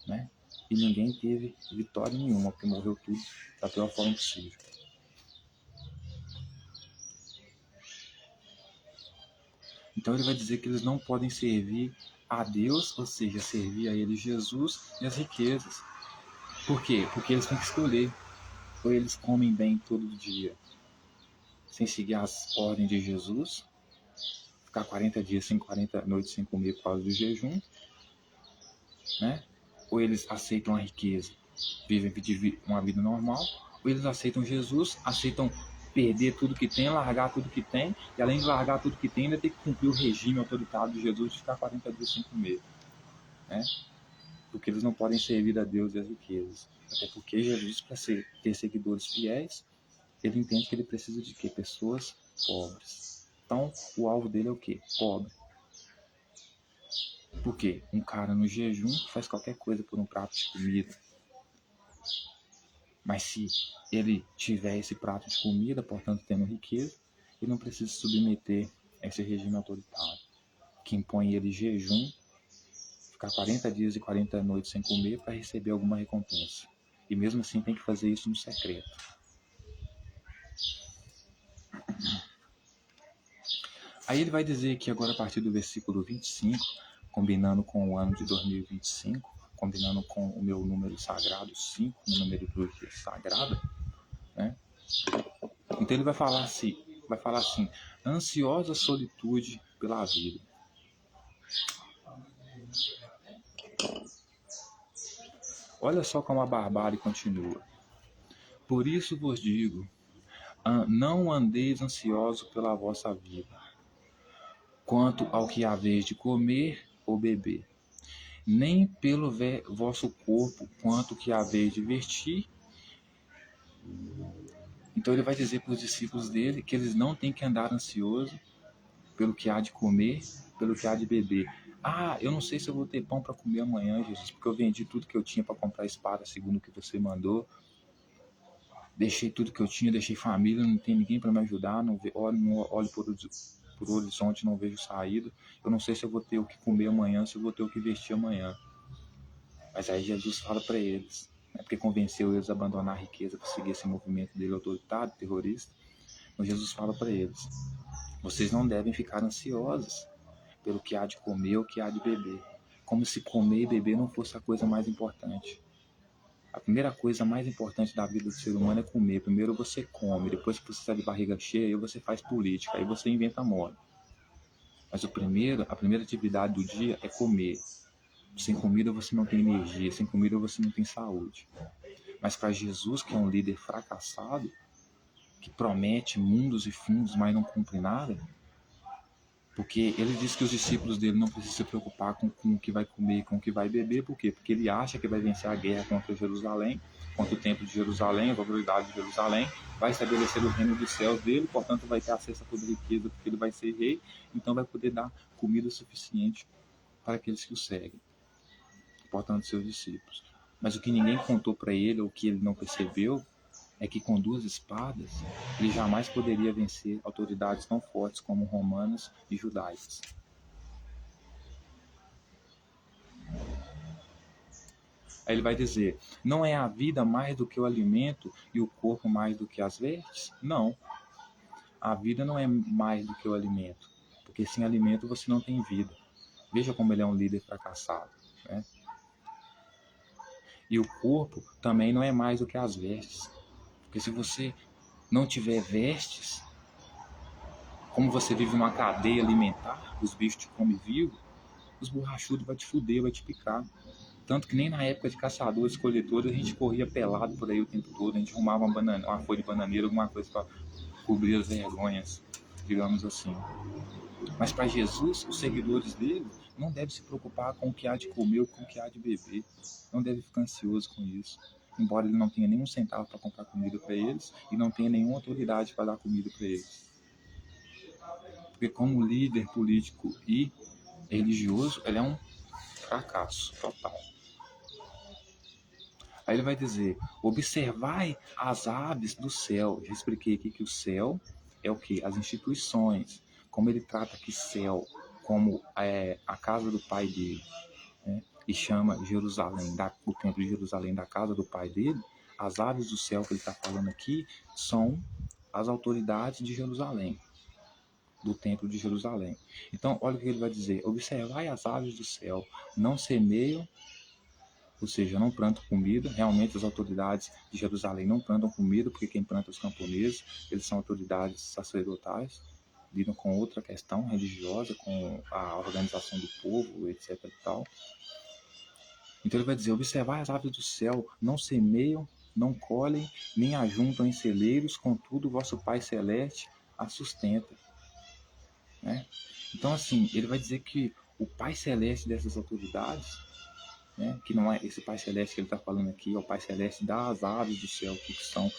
né, e ninguém teve vitória nenhuma, porque morreu tudo da pior forma possível. Então ele vai dizer que eles não podem servir a Deus, ou seja, servir a ele Jesus e as riquezas. Por quê? Porque eles têm que escolher, ou eles comem bem todo dia, sem seguir as ordens de Jesus, ficar 40 dias, 40 noites sem comer por causa do jejum, né? Ou eles aceitam a riqueza, vivem uma vida normal, ou eles aceitam Jesus, aceitam perder tudo que tem, largar tudo que tem, e além de largar tudo que tem, ainda tem que cumprir o regime autoritário de Jesus de ficar 40 dias sem comer, né? Porque eles não podem servir a Deus e as riquezas. Até porque Jesus, para ter seguidores fiéis, ele entende que ele precisa de quê? Pessoas pobres. Então, o alvo dele é o quê? Pobre. Por quê? Um cara no jejum faz qualquer coisa por um prato de comida. Mas se ele tiver esse prato de comida, portanto tendo riqueza, ele não precisa se submeter a esse regime autoritário, que impõe ele jejum, ficar 40 dias e 40 noites sem comer para receber alguma recompensa. E mesmo assim tem que fazer isso no secreto. Aí ele vai dizer aqui agora a partir do versículo 25, combinando com o ano de 2025, combinando com o meu número sagrado 5, meu numerologia sagrada, né? Então ele vai falar assim, ansiosa solitude pela vida. Olha só como a barbárie continua. Por isso vos digo, não andeis ansiosos pela vossa vida, quanto ao que haveis de comer ou beber, nem pelo vosso corpo, quanto ao que haveis de vestir. Então ele vai dizer para os discípulos dele que eles não têm que andar ansiosos pelo que há de comer, pelo que há de beber. Ah, eu não sei se eu vou ter pão para comer amanhã, Jesus, porque eu vendi tudo que eu tinha para comprar espada, segundo o que você mandou. Deixei tudo que eu tinha, deixei família, não tem ninguém para me ajudar, olho por horizonte, não vejo saída. Eu não sei se eu vou ter o que comer amanhã, se eu vou ter o que vestir amanhã. Mas aí Jesus fala para eles, né, porque convenceu eles a abandonar a riqueza para seguir esse movimento dele autoritário, terrorista. Então Jesus fala para eles, vocês não devem ficar ansiosos pelo que há de comer ou que há de beber, como se comer e beber não fosse a coisa mais importante. A primeira coisa mais importante da vida do ser humano é comer. Primeiro você come, depois que você está de barriga cheia, aí você faz política, aí você inventa moda. Mas a primeira atividade do dia é comer. Sem comida você não tem energia, sem comida você não tem saúde. Mas para Jesus, que é um líder fracassado, que promete mundos e fundos, mas não cumpre nada, Porque ele diz que os discípulos dele não precisam se preocupar com o que vai comer, com o que vai beber. Por quê? Porque ele acha que vai vencer a guerra contra Jerusalém, contra o templo de Jerusalém, a autoridade de Jerusalém, vai estabelecer o reino dos céus dele, portanto vai ter acesso a toda a riqueza, porque ele vai ser rei, então vai poder dar comida suficiente para aqueles que o seguem, portanto seus discípulos. Mas o que ninguém contou para ele, ou que ele não percebeu, é que com 2 espadas ele jamais poderia vencer autoridades tão fortes como romanas e judaicas. Aí ele vai dizer: não é a vida mais do que o alimento e o corpo mais do que as vestes? Não. A vida não é mais do que o alimento, porque sem alimento você não tem vida. Veja como ele é um líder fracassado, né? E o corpo também não é mais do que as vestes, porque se você não tiver vestes, como você vive numa cadeia alimentar, os bichos te comem vivo, os borrachudos vão te fuder, vai te picar. Tanto que nem na época de caçadores, coletores, a gente corria pelado por aí o tempo todo, a gente arrumava uma folha de bananeira, alguma coisa para cobrir as vergonhas, digamos assim. Mas para Jesus, os seguidores dele não devem se preocupar com o que há de comer ou com o que há de beber. Não devem ficar ansioso com isso. Embora ele não tenha nenhum centavo para comprar comida para eles e não tenha nenhuma autoridade para dar comida para eles. Porque como líder político e religioso, ele é um fracasso total. Aí ele vai dizer: observai as aves do céu. Já expliquei aqui que o céu é o que? As instituições. Como ele trata aqui céu como a casa do pai dele, né? E chama Jerusalém, o templo de Jerusalém da casa do pai dele. As aves do céu que ele está falando aqui são as autoridades de Jerusalém, do templo de Jerusalém. Então, olha o que ele vai dizer: observai as aves do céu, não semeiam, ou seja, não plantam comida. Realmente as autoridades de Jerusalém não plantam comida, porque quem planta é os camponeses, eles são autoridades sacerdotais, lidam com outra questão religiosa, com a organização do povo, etc. e tal. Então ele vai dizer: observai as aves do céu, não semeiam, não colhem, nem ajuntam em celeiros, contudo vosso Pai Celeste a sustenta. Né? Então assim, ele vai dizer que o Pai Celeste dessas autoridades, né, que não é esse Pai Celeste que ele está falando aqui, é o Pai Celeste das aves do céu, que são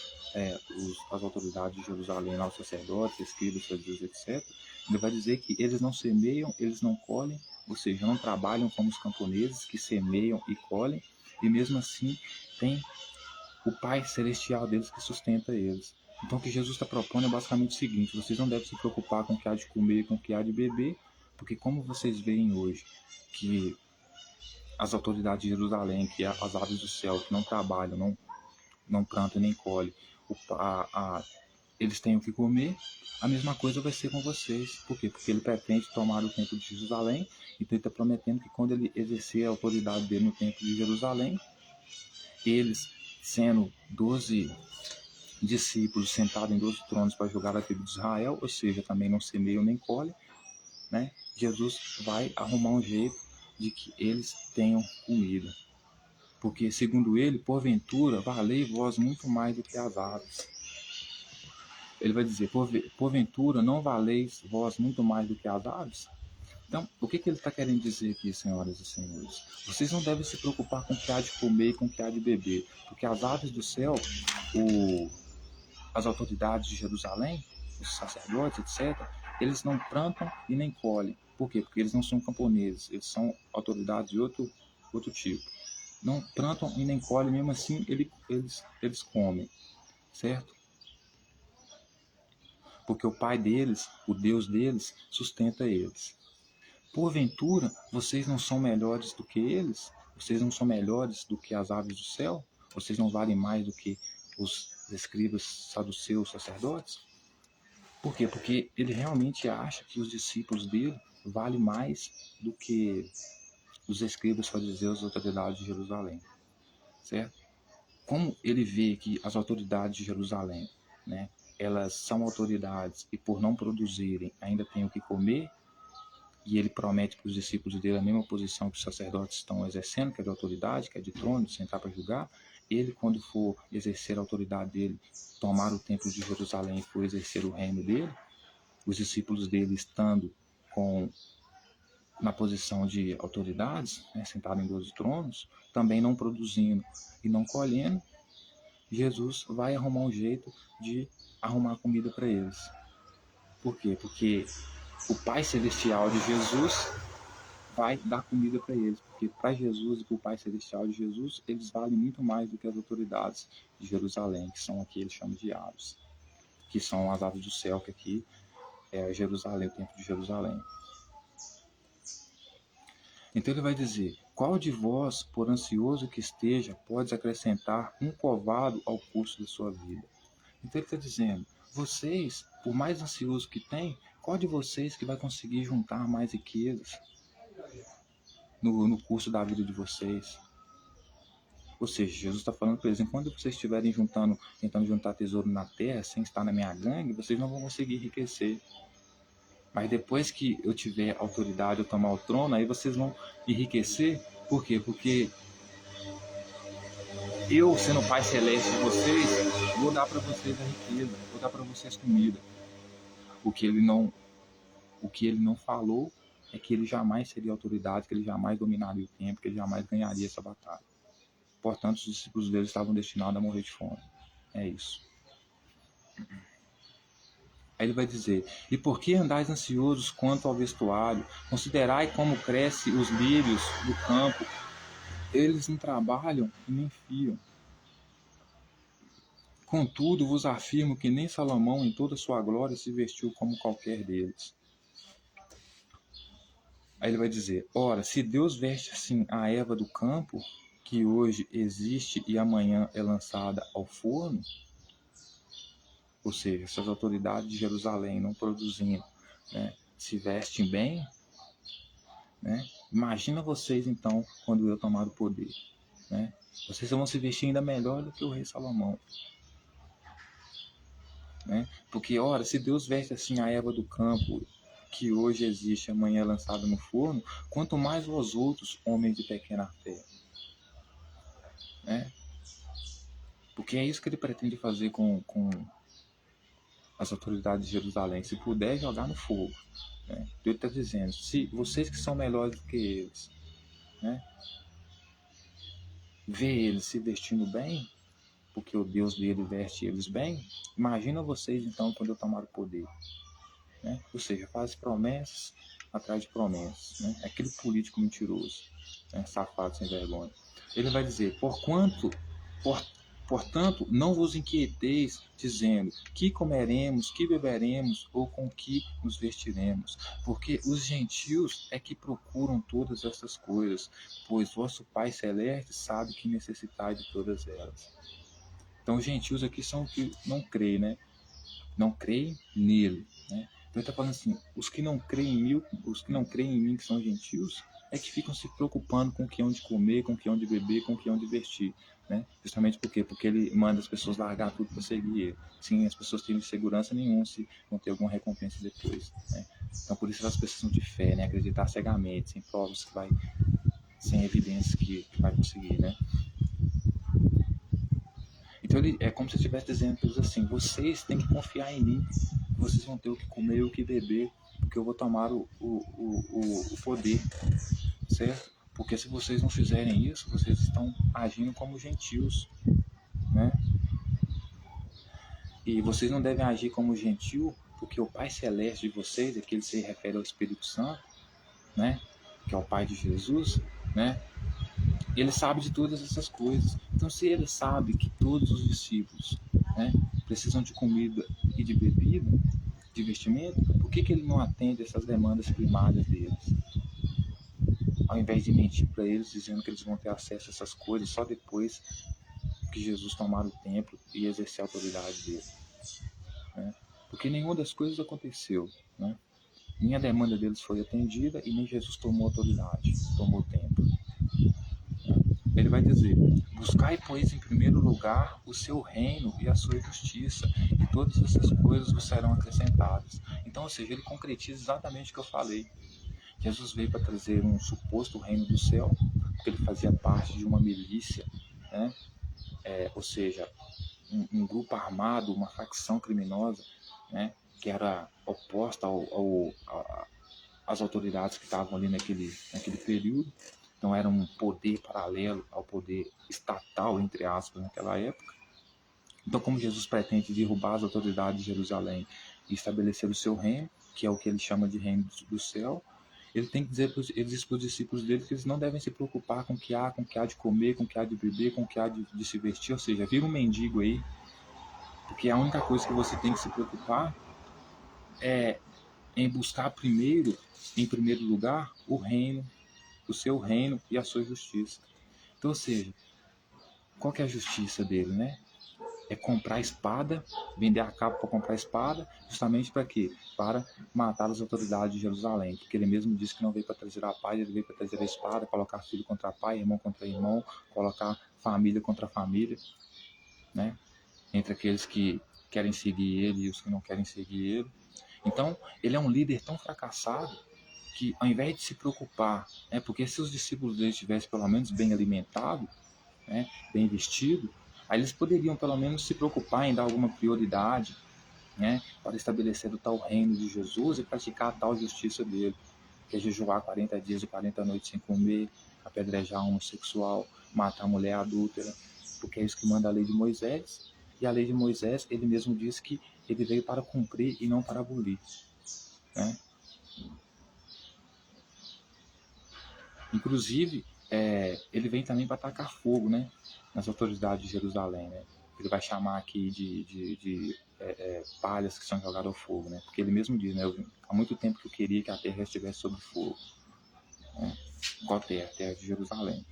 as autoridades de Jerusalém, lá, os sacerdotes, escribas, fariseus, etc. Ele vai dizer que eles não semeiam, eles não colhem, ou seja, não trabalham como os camponeses que semeiam e colhem, e mesmo assim tem o Pai Celestial deles que sustenta eles. Então o que Jesus está propondo é basicamente o seguinte: vocês não devem se preocupar com o que há de comer, com o que há de beber, porque como vocês veem hoje que as autoridades de Jerusalém, que as aves do céu, que não trabalham, não plantam nem colhem, eles têm o que comer, a mesma coisa vai ser com vocês. Por quê? Porque ele pretende tomar o templo de Jerusalém, então ele está prometendo que quando ele exercer a autoridade dele no templo de Jerusalém, eles, sendo 12 discípulos sentados em 12 tronos para julgar a tribo de Israel, ou seja, também não semeiam nem colhem, né? Jesus vai arrumar um jeito de que eles tenham comida. Porque, segundo ele, porventura, valei vós muito mais do que as aves. Ele vai dizer: porventura, não valeis vós muito mais do que as aves? Então, o que ele está querendo dizer aqui, senhoras e senhores? Vocês não devem se preocupar com o que há de comer e com o que há de beber, porque as aves do céu, as autoridades de Jerusalém, os sacerdotes, etc., eles não plantam e nem colhem. Por quê? Porque eles não são camponeses, eles são autoridades de outro tipo. Não plantam e nem colhem, mesmo assim eles comem, certo? Porque o Pai deles, o Deus deles, sustenta eles. Porventura, vocês não são melhores do que eles? Vocês não são melhores do que as aves do céu? Vocês não valem mais do que os escribas, saduceus, sacerdotes? Por quê? Porque ele realmente acha que os discípulos dele valem mais do que os escribas, fariseus e autoridades de Jerusalém, certo? Como ele vê que as autoridades de Jerusalém, né, elas são autoridades e por não produzirem ainda têm o que comer, e ele promete para os discípulos dele a mesma posição que os sacerdotes estão exercendo, que é de autoridade, que é de trono, de sentar para julgar. Ele, quando for exercer a autoridade dele, tomar o templo de Jerusalém e for exercer o reino dele, os discípulos dele estando na posição de autoridades, né, sentado em 12 tronos, também não produzindo e não colhendo, Jesus vai arrumar um jeito de arrumar comida para eles. Por quê? Porque o Pai Celestial de Jesus vai dar comida para eles, porque para Jesus e para o Pai Celestial de Jesus, eles valem muito mais do que as autoridades de Jerusalém, que são aqui eles chamam de aves, que são as aves do céu, que aqui é Jerusalém, o templo de Jerusalém. Então ele vai dizer: qual de vós, por ansioso que esteja, pode acrescentar um covado ao curso da sua vida? Então ele está dizendo: vocês, por mais ansioso que tem, qual de vocês que vai conseguir juntar mais riquezas no curso da vida de vocês? Ou seja, Jesus está falando para eles: enquanto vocês estiverem tentando juntar tesouro na terra, sem estar na minha gangue, vocês não vão conseguir enriquecer. Mas depois que eu tiver autoridade, eu tomar o trono, aí vocês vão enriquecer. Por quê? Porque eu, sendo o Pai Celeste de vocês, vou dar para vocês a riqueza, vou dar para vocês comida. O que ele não falou é que ele jamais seria autoridade, que ele jamais dominaria o tempo, que ele jamais ganharia essa batalha. Portanto, os discípulos dele estavam destinados a morrer de fome. É isso. Aí ele vai dizer: e por que andais ansiosos quanto ao vestuário? Considerai como crescem os lírios do campo. Eles não trabalham e nem fiam. Contudo, vos afirmo que nem Salomão, em toda sua glória, se vestiu como qualquer deles. Aí ele vai dizer: ora, se Deus veste assim a erva do campo, que hoje existe e amanhã é lançada ao forno, ou seja, essas autoridades de Jerusalém não produzindo, né, se vestem bem, né? Imagina vocês então quando eu tomar o poder, né? Vocês vão se vestir ainda melhor do que o rei Salomão, né? Porque, ora, se Deus veste assim a erva do campo, que hoje existe, amanhã é lançada no forno, quanto mais vós outros, homens de pequena fé, né? Porque é isso que ele pretende fazer com as autoridades de Jerusalém, se puder jogar no fogo, né? Ele está dizendo: se vocês que são melhores do que eles, né, vê eles se vestindo bem, porque o Deus dele veste eles bem, imagina vocês então quando eu tomar o poder, né? Ou seja, faz promessas atrás de promessas, né? Aquele político mentiroso, né? Safado sem vergonha. Ele vai dizer: portanto, não vos inquieteis, dizendo: que comeremos, que beberemos, ou com que nos vestiremos? Porque os gentios é que procuram todas essas coisas, pois vosso Pai Celeste sabe que necessitais de todas elas. Então, os gentios aqui são os que não creem, né? Não creem nele, né? Então ele está falando assim: os que não creem em mim, que são gentios, é que ficam se preocupando com o que hão de comer, com o que hão de beber, com o que hão de vestir, né? Justamente por quê? Porque ele manda as pessoas largar tudo para seguir ele. Sim, as pessoas têm segurança nenhuma se vão ter alguma recompensa depois, né? Então por isso elas precisam de fé, né? Acreditar cegamente, sem provas que vai, sem evidências que vai conseguir, né? Então ele é como se estivesse dizendo para eles assim: vocês têm que confiar em mim, vocês vão ter o que comer e o que beber, porque eu vou tomar o poder, certo? Porque se vocês não fizerem isso, vocês estão agindo como gentios, né? E vocês não devem agir como gentil, porque o Pai Celeste de vocês, aqui ele se refere ao Espírito Santo, né? Que é o Pai de Jesus, né? Ele sabe de todas essas coisas. Então, se ele sabe que todos os discípulos, né, precisam de comida e de bebida, de vestimento, por que ele não atende essas demandas primárias deles? Ao invés de mentir para eles, dizendo que eles vão ter acesso a essas coisas só depois que Jesus tomar o templo e exercer a autoridade dele, né? Porque nenhuma das coisas aconteceu, né? Nem a demanda deles foi atendida e nem Jesus tomou autoridade, tomou o templo. Ele vai dizer: buscai, pois, em primeiro lugar o seu reino e a sua justiça, e todas essas coisas vos serão acrescentadas. Então, ou seja, ele concretiza exatamente o que eu falei. Jesus veio para trazer um suposto reino do céu, porque ele fazia parte de uma milícia, né? Ou seja, um grupo armado, uma facção criminosa, né? Que era oposta as autoridades que estavam ali naquele período. Então era um poder paralelo ao poder estatal, entre aspas, naquela época. Então, como Jesus pretende derrubar as autoridades de Jerusalém e estabelecer o seu reino, que é o que ele chama de reino do céu, ele tem que dizer para os discípulos dele que eles não devem se preocupar com o que há de comer, com o que há de beber, com o que há de se vestir. Ou seja, vira um mendigo aí, porque a única coisa que você tem que se preocupar é em buscar primeiro, em primeiro lugar, o reino, o seu reino e a sua justiça. Então, ou seja, qual que é a justiça dele, né? É comprar a espada, vender a capa para comprar a espada, justamente para quê? Para matar as autoridades de Jerusalém, porque ele mesmo disse que não veio para trazer a paz, ele veio para trazer a espada, colocar filho contra pai, irmão contra irmão, colocar família contra família, né? Entre aqueles que querem seguir ele e os que não querem seguir ele. Então, ele é um líder tão fracassado que, ao invés de se preocupar, né, porque se os discípulos dele estivessem pelo menos bem alimentados, né, bem vestidos, aí eles poderiam pelo menos se preocupar em dar alguma prioridade, né, para estabelecer o tal reino de Jesus e praticar a tal justiça dele, que é jejuar 40 dias e 40 noites sem comer, apedrejar um homossexual, matar a mulher adúltera, porque é isso que manda a lei de Moisés. E a lei de Moisés, ele mesmo diz que ele veio para cumprir e não para abolir, né? Inclusive, ele vem também para atacar fogo, né, nas autoridades de Jerusalém, né? Ele vai chamar aqui de palhas que são jogadas ao fogo, né? Porque ele mesmo diz, né? Há muito tempo que eu queria que a terra estivesse sob fogo, né? Qual terra? A terra de Jerusalém.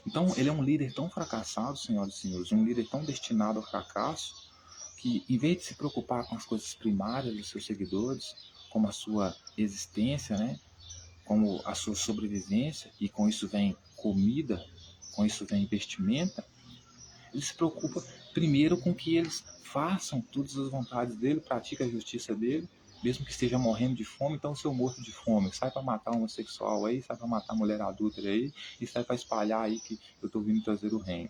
Então, ele é um líder tão fracassado, senhoras e senhores, um líder tão destinado ao fracasso, que em vez de se preocupar com as coisas primárias dos seus seguidores, como a sua existência, né? Como a sua sobrevivência, e com isso vem comida, com isso vem vestimenta, ele se preocupa primeiro com que eles façam todas as vontades dele, pratiquem a justiça dele, mesmo que esteja morrendo de fome. Então, se eu morto de fome, sai para matar um homossexual aí, sai para matar a mulher adúltera aí, e sai para espalhar aí que eu estou vindo trazer o reino.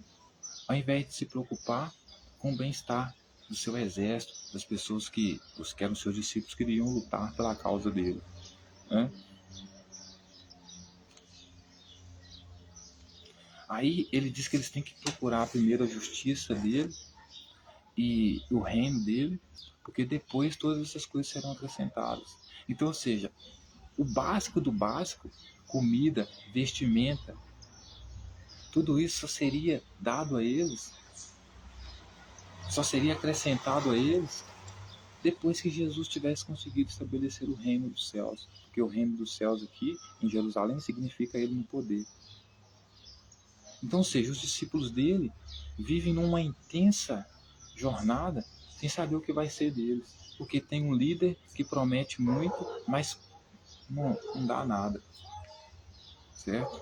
Ao invés de se preocupar com o bem-estar do seu exército, das pessoas que eram seus discípulos, que iriam lutar pela causa dele, né? Aí ele diz que eles têm que procurar primeiro a justiça dele e o reino dele, porque depois todas essas coisas serão acrescentadas. Então, ou seja, o básico do básico, comida, vestimenta, tudo isso só seria dado a eles, só seria acrescentado a eles depois que Jesus tivesse conseguido estabelecer o reino dos céus. Porque o reino dos céus aqui em Jerusalém significa ele no poder. Então, ou seja, os discípulos dele vivem numa intensa jornada sem saber o que vai ser deles. Porque tem um líder que promete muito, mas não dá nada. Certo?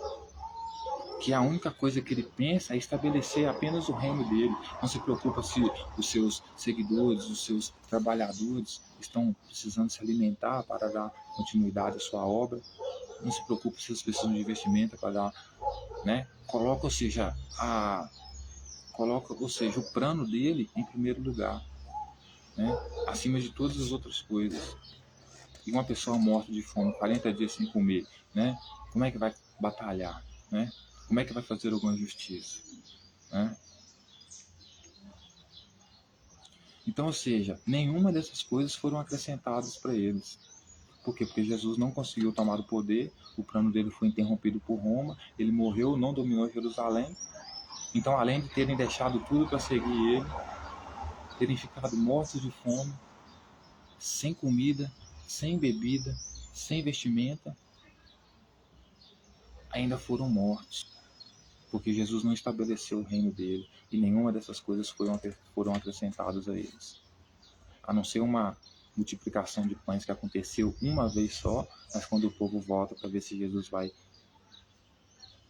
Que a única coisa que ele pensa é estabelecer apenas o reino dele. Não se preocupa se os seus seguidores, os seus trabalhadores estão precisando se alimentar para dar continuidade à sua obra. Não se preocupa se eles precisam de investimento para dar, né? Coloca, ou seja, o plano dele em primeiro lugar, né? Acima de todas as outras coisas. E uma pessoa morta de fome, 40 dias sem comer, né? Como é que vai batalhar, né? Como é que vai fazer alguma justiça, né? Então, ou seja, nenhuma dessas coisas foram acrescentadas para eles. Por quê? Porque Jesus não conseguiu tomar o poder, o plano dele foi interrompido por Roma, ele morreu, não dominou Jerusalém. Então, além de terem deixado tudo para seguir ele, terem ficado mortos de fome, sem comida, sem bebida, sem vestimenta, ainda foram mortos, porque Jesus não estabeleceu o reino dele e nenhuma dessas coisas foram acrescentadas a eles. A não ser uma multiplicação de pães que aconteceu uma vez só, mas quando o povo volta para ver se Jesus vai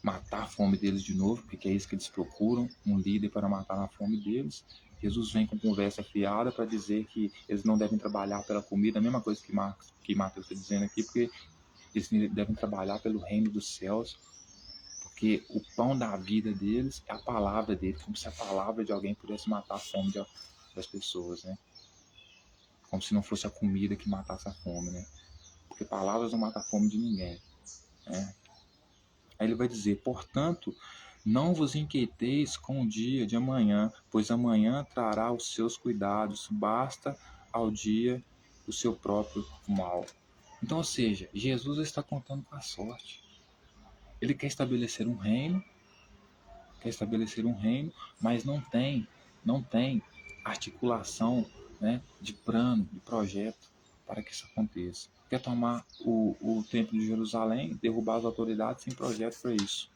matar a fome deles de novo, porque é isso que eles procuram, um líder para matar a fome deles. Jesus vem com conversa fiada para dizer que eles não devem trabalhar pela comida, a mesma coisa que Mateus está dizendo aqui, porque eles devem trabalhar pelo reino dos céus, porque o pão da vida deles é a palavra deles, como se a palavra de alguém pudesse matar a fome das pessoas, né? Como se não fosse a comida que matasse a fome, né? porque palavras não matam a fome de ninguém. Né? Aí ele vai dizer, portanto, não vos inquieteis com o dia de amanhã, pois amanhã trará os seus cuidados, basta ao dia o seu próprio mal. Então, ou seja, Jesus está contando com a sorte. Ele quer estabelecer um reino, mas não tem articulação, né, de plano, de projeto para que isso aconteça. Quer tomar o templo de Jerusalém, derrubar as autoridades sem projeto para isso.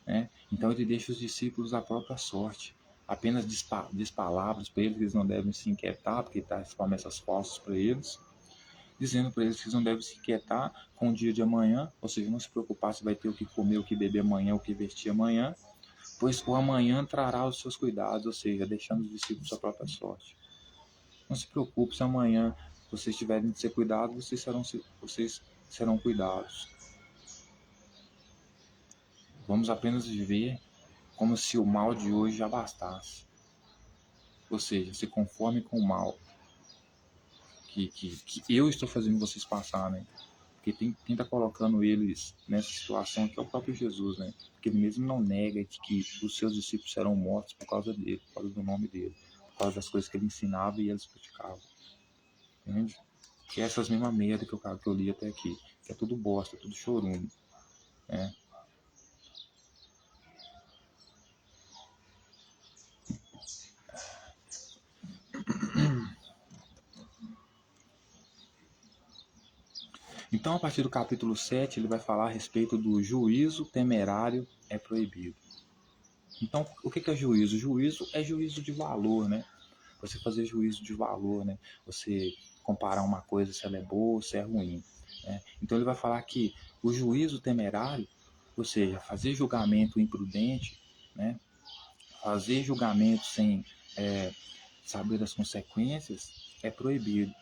Né? Então ele deixa os discípulos à própria sorte. Apenas diz palavras para eles que eles não devem se inquietar, porque traz promessas falsas para eles, dizendo para eles que eles não devem se inquietar com o dia de amanhã, ou seja, não se preocupar se vai ter o que comer, o que beber amanhã, o que vestir amanhã, pois o amanhã trará os seus cuidados, ou seja, deixando os discípulos à própria sorte. Não se preocupe se amanhã vocês tiverem de ser cuidados, vocês serão cuidados. Vamos apenas viver como se o mal de hoje já bastasse. Ou seja, se conforme com o mal que eu estou fazendo vocês passar, né? Porque quem está colocando eles nessa situação aqui é o próprio Jesus, né? Porque ele mesmo não nega que os seus discípulos serão mortos por causa dele, por causa do nome dele, por causa das coisas que ele ensinava e eles praticavam. Entende? Que é essas mesmas merda que eu li até aqui. Que é tudo bosta, tudo chorume. Né? Então, a partir do capítulo 7, ele vai falar a respeito do juízo temerário é proibido. Então, o que é juízo? Juízo é juízo de valor, né? Você fazer juízo de valor, né? Você comparar uma coisa se ela é boa ou se é ruim. Né? Então, ele vai falar que o juízo temerário, ou seja, fazer julgamento imprudente, né? Fazer julgamento sem saber as consequências é proibido.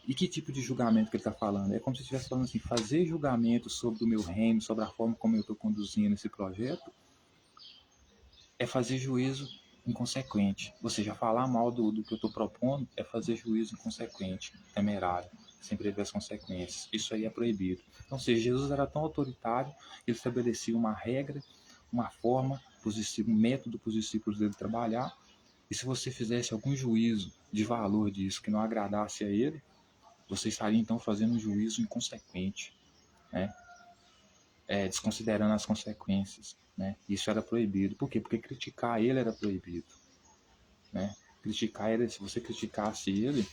E que tipo de julgamento que ele está falando? É como se estivesse falando assim, fazer julgamento sobre o meu reino, sobre a forma como eu estou conduzindo esse projeto, é fazer juízo inconsequente. Ou seja, falar mal do que eu estou propondo é fazer juízo inconsequente, temerário, sem prever as consequências. Isso aí é proibido. Então, ou seja, Jesus era tão autoritário, ele estabelecia uma regra, uma forma, um método para os discípulos dele trabalhar, e se você fizesse algum juízo de valor disso que não agradasse a ele, você estaria então fazendo um juízo inconsequente, né? Desconsiderando as consequências. Né? Isso era proibido. Por quê? Porque criticar ele era proibido. Né? Criticar ele, se você criticasse ele,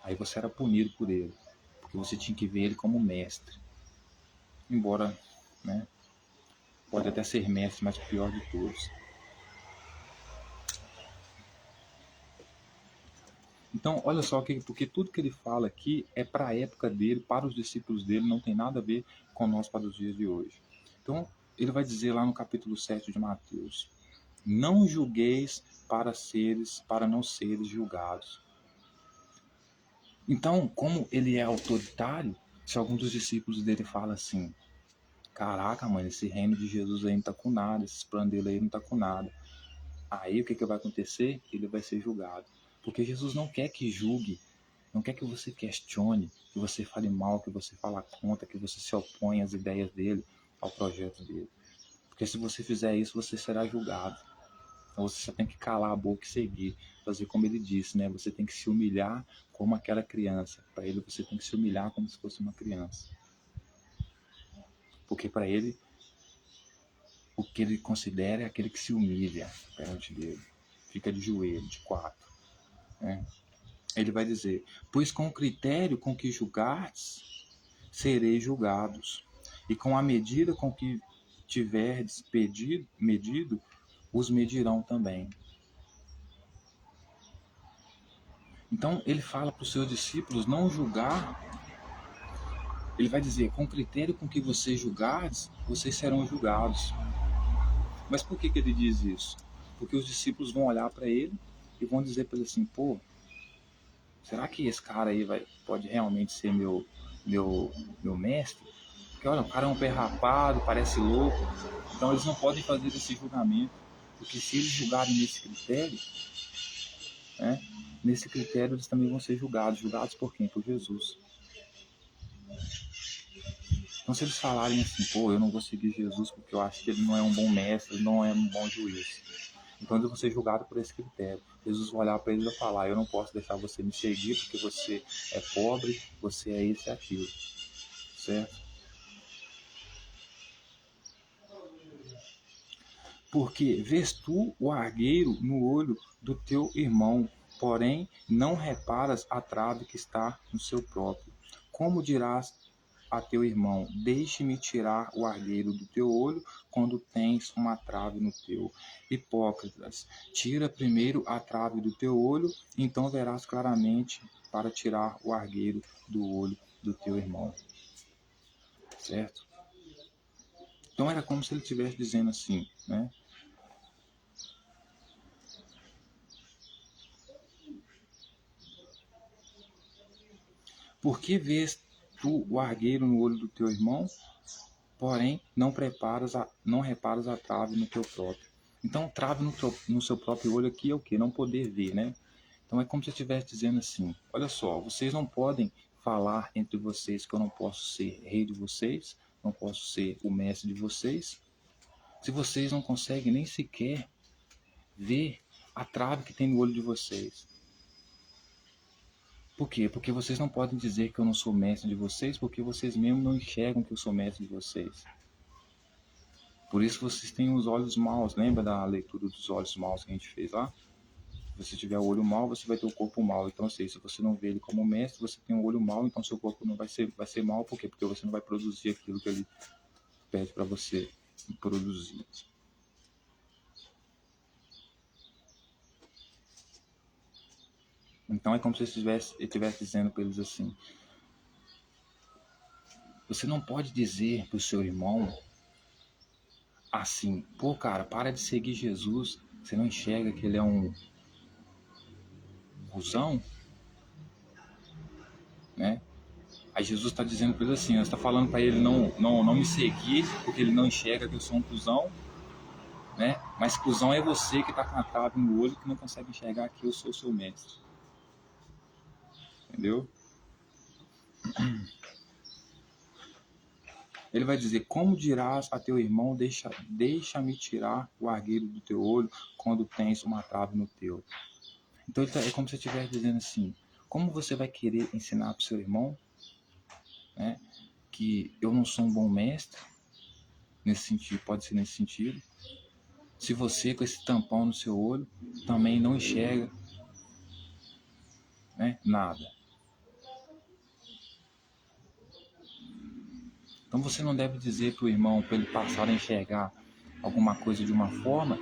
aí você era punido por ele. Porque você tinha que ver ele como mestre. Embora, né, pode até ser mestre, mas o pior de todos. Então, olha só, porque tudo que ele fala aqui é para a época dele, para os discípulos dele, não tem nada a ver com nós para os dias de hoje. Então, ele vai dizer lá no capítulo 7 de Mateus, não julgueis para não seres julgados. Então, como ele é autoritário, se algum dos discípulos dele fala assim, caraca, mano, esse reino de Jesus aí não tá com nada, esses planos dele aí não tá com nada. Aí o que vai acontecer? Ele vai ser julgado. Porque Jesus não quer que julgue, não quer que você questione, que você fale mal, que você fale contra, que você se oponha às ideias dele, ao projeto dele. Porque se você fizer isso, você será julgado. Então você só tem que calar a boca e seguir, fazer como ele disse, né? Você tem que se humilhar como aquela criança. Para ele, você tem que se humilhar como se fosse uma criança. Porque para ele, o que ele considera é aquele que se humilha perante dele. Fica de joelho, de quatro. Né? Ele vai dizer, pois com o critério com que julgardes, sereis julgados. E com a medida com que tiverdes medido, os medirão também. Então ele fala para os seus discípulos não julgar. Ele vai dizer, com o critério com que vocês julgardes, vocês serão julgados. Mas por que ele diz isso? Porque os discípulos vão olhar para ele e vão dizer para ele assim, pô, será que esse cara aí pode realmente ser meu mestre? Porque olha, o cara é um pé rapado, parece louco. Então eles não podem fazer esse julgamento. Porque se eles julgarem nesse critério, né, nesse critério eles também vão ser julgados. Julgados por quem? Por Jesus. Então, se eles falarem assim, pô, eu não vou seguir Jesus porque eu acho que ele não é um bom mestre, ele não é um bom juiz. Então, eles vão ser julgados por esse critério. Jesus vai olhar para eles e vai falar, eu não posso deixar você me seguir porque você é pobre, você é isso e aquilo. Certo? Porque vês tu o argueiro no olho do teu irmão, porém não reparas a trave que está no seu próprio. Como dirás a teu irmão, deixe-me tirar o argueiro do teu olho, quando tens uma trave no teu? Hipócritas, tira primeiro a trave do teu olho, então verás claramente para tirar o argueiro do olho do teu irmão. Certo? Então era como se ele estivesse dizendo assim, né? Por que vês tu o argueiro no olho do teu irmão, porém não reparas a trave no teu próprio? Então, trave no seu próprio olho aqui é o que? Não poder ver, né? Então é como se eu estivesse dizendo assim, olha só, vocês não podem falar entre vocês que eu não posso ser rei de vocês, não posso ser o mestre de vocês, se vocês não conseguem nem sequer ver a trave que tem no olho de vocês. Por quê? Porque vocês não podem dizer que eu não sou mestre de vocês, porque vocês mesmos não enxergam que eu sou mestre de vocês. Por isso vocês têm os olhos maus. Lembra da leitura dos olhos maus que a gente fez lá? Se você tiver o olho mau, você vai ter o corpo mau. Então, assim, se você não vê ele como mestre, você tem o olho mau, então seu corpo não vai ser mau. Por quê? Porque você não vai produzir aquilo que ele pede para você produzir. Então é como se ele estivesse dizendo para eles assim, você não pode dizer para o seu irmão assim, pô cara, para de seguir Jesus, você não enxerga que ele é um cuzão, né? Aí Jesus está dizendo para ele assim, você está falando para ele não me seguir, porque ele não enxerga que eu sou um cuzão, né? Mas cuzão é você que está com a trave no olho, que não consegue enxergar que eu sou seu mestre. Entendeu? Ele vai dizer, como dirás a teu irmão, deixa-me tirar o argueiro do teu olho, quando tens uma trave no teu? Então é como se eu estivesse dizendo assim, como você vai querer ensinar para o seu irmão, né, que eu não sou um bom mestre, nesse sentido, pode ser nesse sentido, se você com esse tampão no seu olho também não enxerga, né, nada. Então você não deve dizer para o irmão, para ele passar a enxergar alguma coisa de uma forma,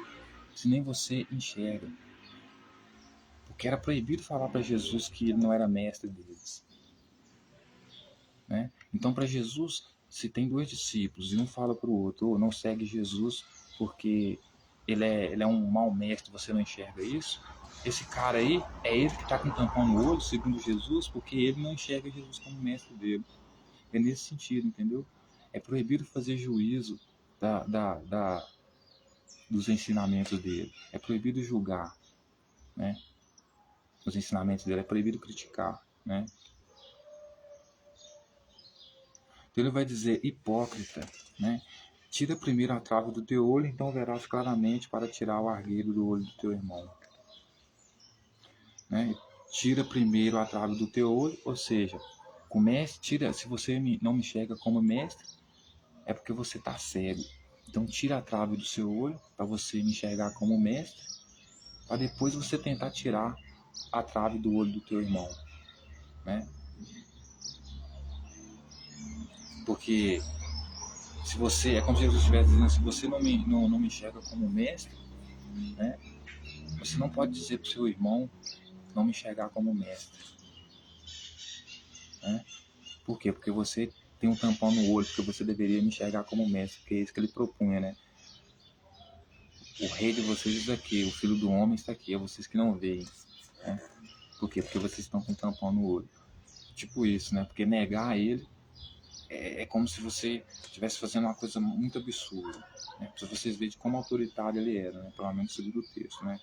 se nem você enxerga. Porque era proibido falar para Jesus que ele não era mestre deles. Né? Então, para Jesus, se tem dois discípulos e um fala para o outro, oh, não segue Jesus porque ele é um mau mestre, você não enxerga isso? Esse cara aí, é ele que está com um tampão no olho, segundo Jesus, porque ele não enxerga Jesus como mestre dele. É nesse sentido, entendeu? É proibido fazer juízo dos ensinamentos dele. É proibido julgar, né? Os ensinamentos dele. É proibido criticar, né? Então ele vai dizer, hipócrita, né? Tira primeiro a trave do teu olho, então verás claramente para tirar o argueiro do olho do teu irmão. Né? Tira primeiro a trave do teu olho, ou seja, comece, tira, se você não me enxerga como mestre, é porque você está cego. Então tira a trave do seu olho para você me enxergar como mestre, para depois você tentar tirar a trave do olho do teu irmão, né? Porque se você, é como se Jesus estivesse dizendo, se você não me enxerga como mestre, né? Você não pode dizer para o seu irmão não me enxergar como mestre, né? Por quê? Porque você tem um tampão no olho, porque você deveria me enxergar como mestre, porque é isso que ele propunha, né? O rei de vocês está aqui, o filho do homem está aqui, é vocês que não veem, né? Por quê? Porque vocês estão com um tampão no olho. Tipo isso, né? Porque negar ele é como se você estivesse fazendo uma coisa muito absurda, né? Para vocês verem como autoritário ele era, né? Pelo menos segundo o texto, né?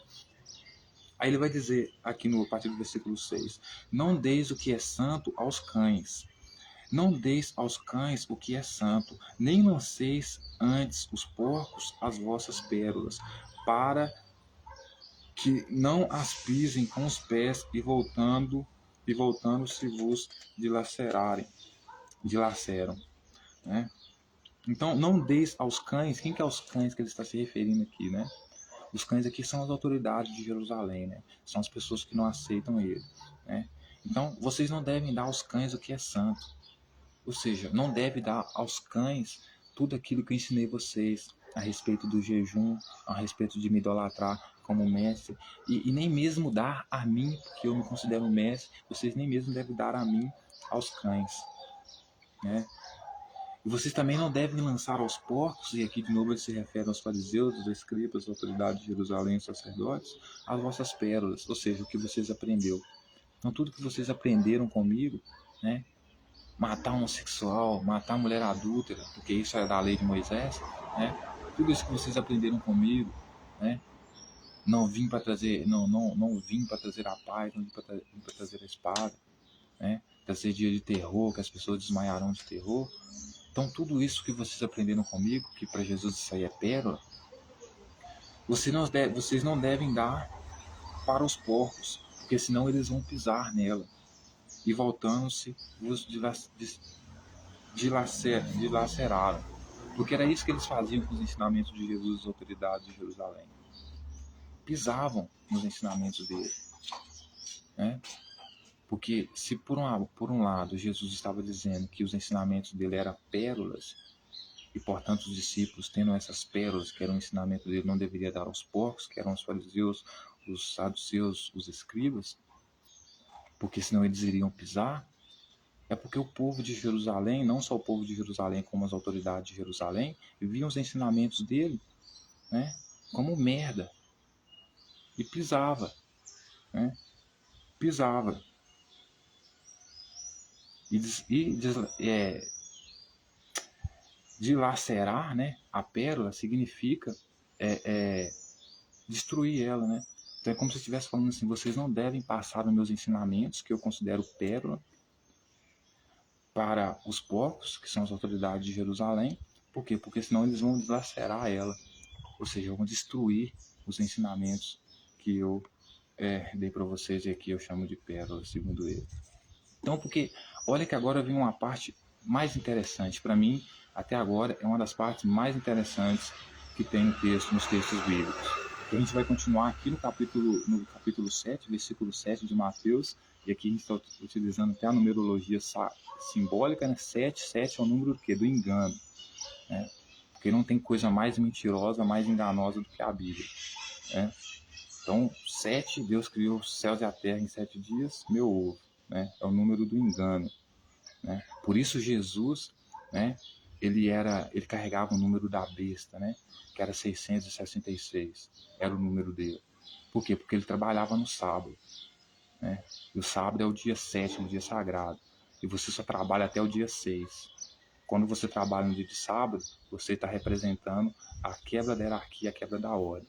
Aí ele vai dizer aqui no a partir do versículo 6, não deis o que é santo aos cães, Não deis aos cães o que é santo, nem lanceis antes os porcos as vossas pérolas, para que não as pisem com os pés e voltando se vos dilaceram, né? Então, não deis aos cães. Quem que é os cães que ele está se referindo aqui, né? Os cães aqui são as autoridades de Jerusalém, né? São as pessoas que não aceitam ele, né? Então, vocês não devem dar aos cães o que é santo. Ou seja, não deve dar aos cães tudo aquilo que eu ensinei vocês a respeito do jejum, a respeito de me idolatrar como mestre, e nem mesmo dar a mim, porque eu me considero mestre, vocês nem mesmo devem dar a mim, aos cães, né? E vocês também não devem lançar aos porcos, e aqui de novo ele se refere aos fariseus, aos escribas, às autoridades de Jerusalém, os sacerdotes, as vossas pérolas, ou seja, o que vocês aprenderam. Então tudo que vocês aprenderam comigo, né? Matar um homossexual, matar a mulher adúltera, porque isso é da lei de Moisés, né? Tudo isso que vocês aprenderam comigo, né? Não vim para trazer, não vim para trazer a paz, não vim para trazer a espada, né? Trazer dia de terror, que as pessoas desmaiarão de terror. Então tudo isso que vocês aprenderam comigo, que para Jesus isso aí é pérola, vocês não devem dar para os porcos, porque senão eles vão pisar nela e voltando-se vos dilaceraram. Porque era isso que eles faziam com os ensinamentos de Jesus e as autoridades de Jerusalém. Pisavam nos ensinamentos dele, né? Porque se por um lado Jesus estava dizendo que os ensinamentos dele eram pérolas, e portanto os discípulos, tendo essas pérolas, que eram o ensinamento dele, não deveria dar aos porcos, que eram os fariseus, os saduceus, os escribas, porque senão eles iriam pisar. É porque o povo de Jerusalém, não só o povo de Jerusalém, como as autoridades de Jerusalém, viam os ensinamentos dele, né, como merda. E pisava, né? Pisava. Dilacerar, né, a pérola significa destruir ela, né? Então é como se eu estivesse falando assim, vocês não devem passar os meus ensinamentos, que eu considero pérola, para os porcos, que são as autoridades de Jerusalém. Por quê? Porque senão eles vão dilacerar ela, ou seja, vão destruir os ensinamentos que eu dei para vocês, e aqui eu chamo de pérola, segundo ele. Então, porque olha que agora vem uma parte mais interessante. Para mim, até agora, é uma das partes mais interessantes que tem no texto, nos textos bíblicos. A gente vai continuar aqui no capítulo 7, versículo 7 de Mateus, e aqui a gente está utilizando até a numerologia simbólica, né? 7 é o número do quê? Do engano, né? Porque não tem coisa mais mentirosa, mais enganosa do que a Bíblia, né? Então, 7, Deus criou os céus e a terra em 7 dias, meu ovo, né? É o número do engano, né? Por isso Jesus, né, ele carregava o número da besta, né, que era 666, era o número dele. Por quê? Porque ele trabalhava no sábado, né? E o sábado é o dia 7, o dia sagrado. E você só trabalha até o dia 6. Quando você trabalha no dia de sábado, você está representando a quebra da hierarquia, a quebra da ordem,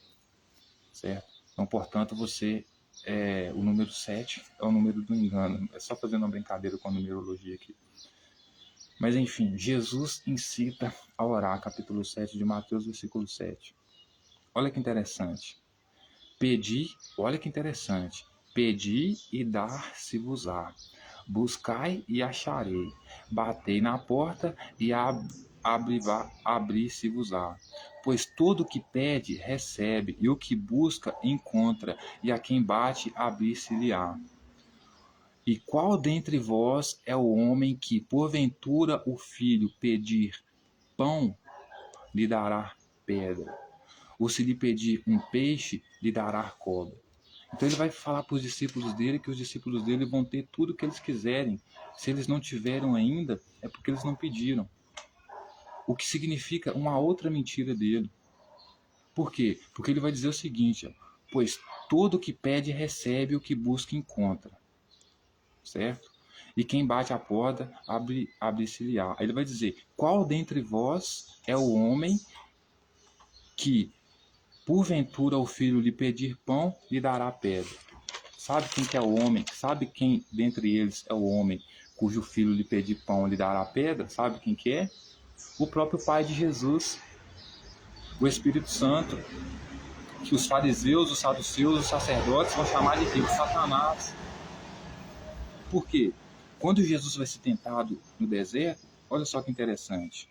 certo? Então, portanto, o número 7 é o número do engano. É só fazendo uma brincadeira com a numerologia aqui. Mas enfim, Jesus incita a orar, capítulo 7 de Mateus, versículo 7. Olha que interessante. Olha que interessante. Pedi e dar-se-vos-á. Buscai e acharei. Batei na porta e abri-se-vos-á. Pois todo o que pede, recebe, e o que busca, encontra, e a quem bate, abrir-se-lhe-á. E qual dentre vós é o homem que, porventura, o filho pedir pão, lhe dará pedra? Ou se lhe pedir um peixe, lhe dará cobra? Então ele vai falar para os discípulos dele que os discípulos dele vão ter tudo o que eles quiserem. Se eles não tiveram ainda, é porque eles não pediram. O que significa uma outra mentira dele. Por quê? Porque ele vai dizer o seguinte, pois todo o que pede recebe, o que busca encontra. Certo? E quem bate a porta, abre-se-lhe-á. Aí ele vai dizer, qual dentre vós é o homem que, porventura, o filho lhe pedir pão, lhe dará pedra? Sabe quem que é o homem? Sabe quem dentre eles é o homem cujo filho lhe pedir pão, lhe dará pedra, sabe quem que é? O próprio Pai de Jesus, o Espírito Santo, que os fariseus, os saduceus, os sacerdotes vão chamar de Deus, Satanás. Por quê? Quando Jesus vai ser tentado no deserto, olha só que interessante.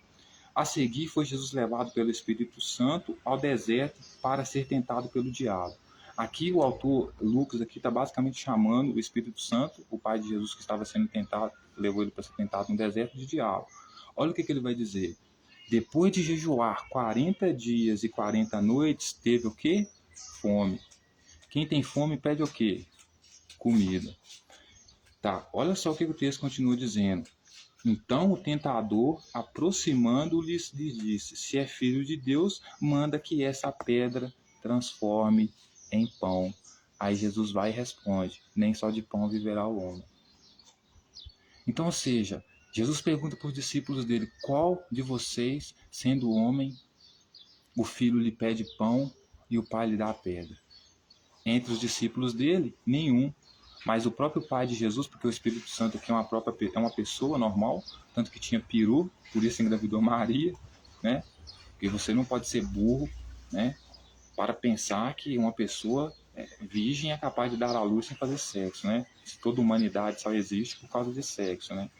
A seguir foi Jesus levado pelo Espírito Santo ao deserto para ser tentado pelo diabo. Aqui o autor Lucas está basicamente chamando o Espírito Santo, o Pai de Jesus que estava sendo tentado, levou ele para ser tentado no deserto, de diabo. Olha o que ele vai dizer. Depois de jejuar 40 dias e 40 noites, teve o quê? Fome. Quem tem fome pede o quê? Comida. Tá, olha só o que o texto continua dizendo. Então o tentador, aproximando-lhes, lhe disse: se é filho de Deus, manda que essa pedra transforme em pão. Aí Jesus vai e responde: nem só de pão viverá o homem. Então, ou seja, Jesus pergunta para os discípulos dele: qual de vocês, sendo homem, o filho lhe pede pão e o pai lhe dá a pedra? Entre os discípulos dele, nenhum. Mas o próprio Pai de Jesus, porque o Espírito Santo aqui é uma pessoa normal, tanto que tinha peru, por isso engravidou Maria, né? Porque você não pode ser burro, né? Para pensar que uma pessoa virgem é capaz de dar à luz sem fazer sexo, né? Se toda humanidade só existe por causa de sexo, né?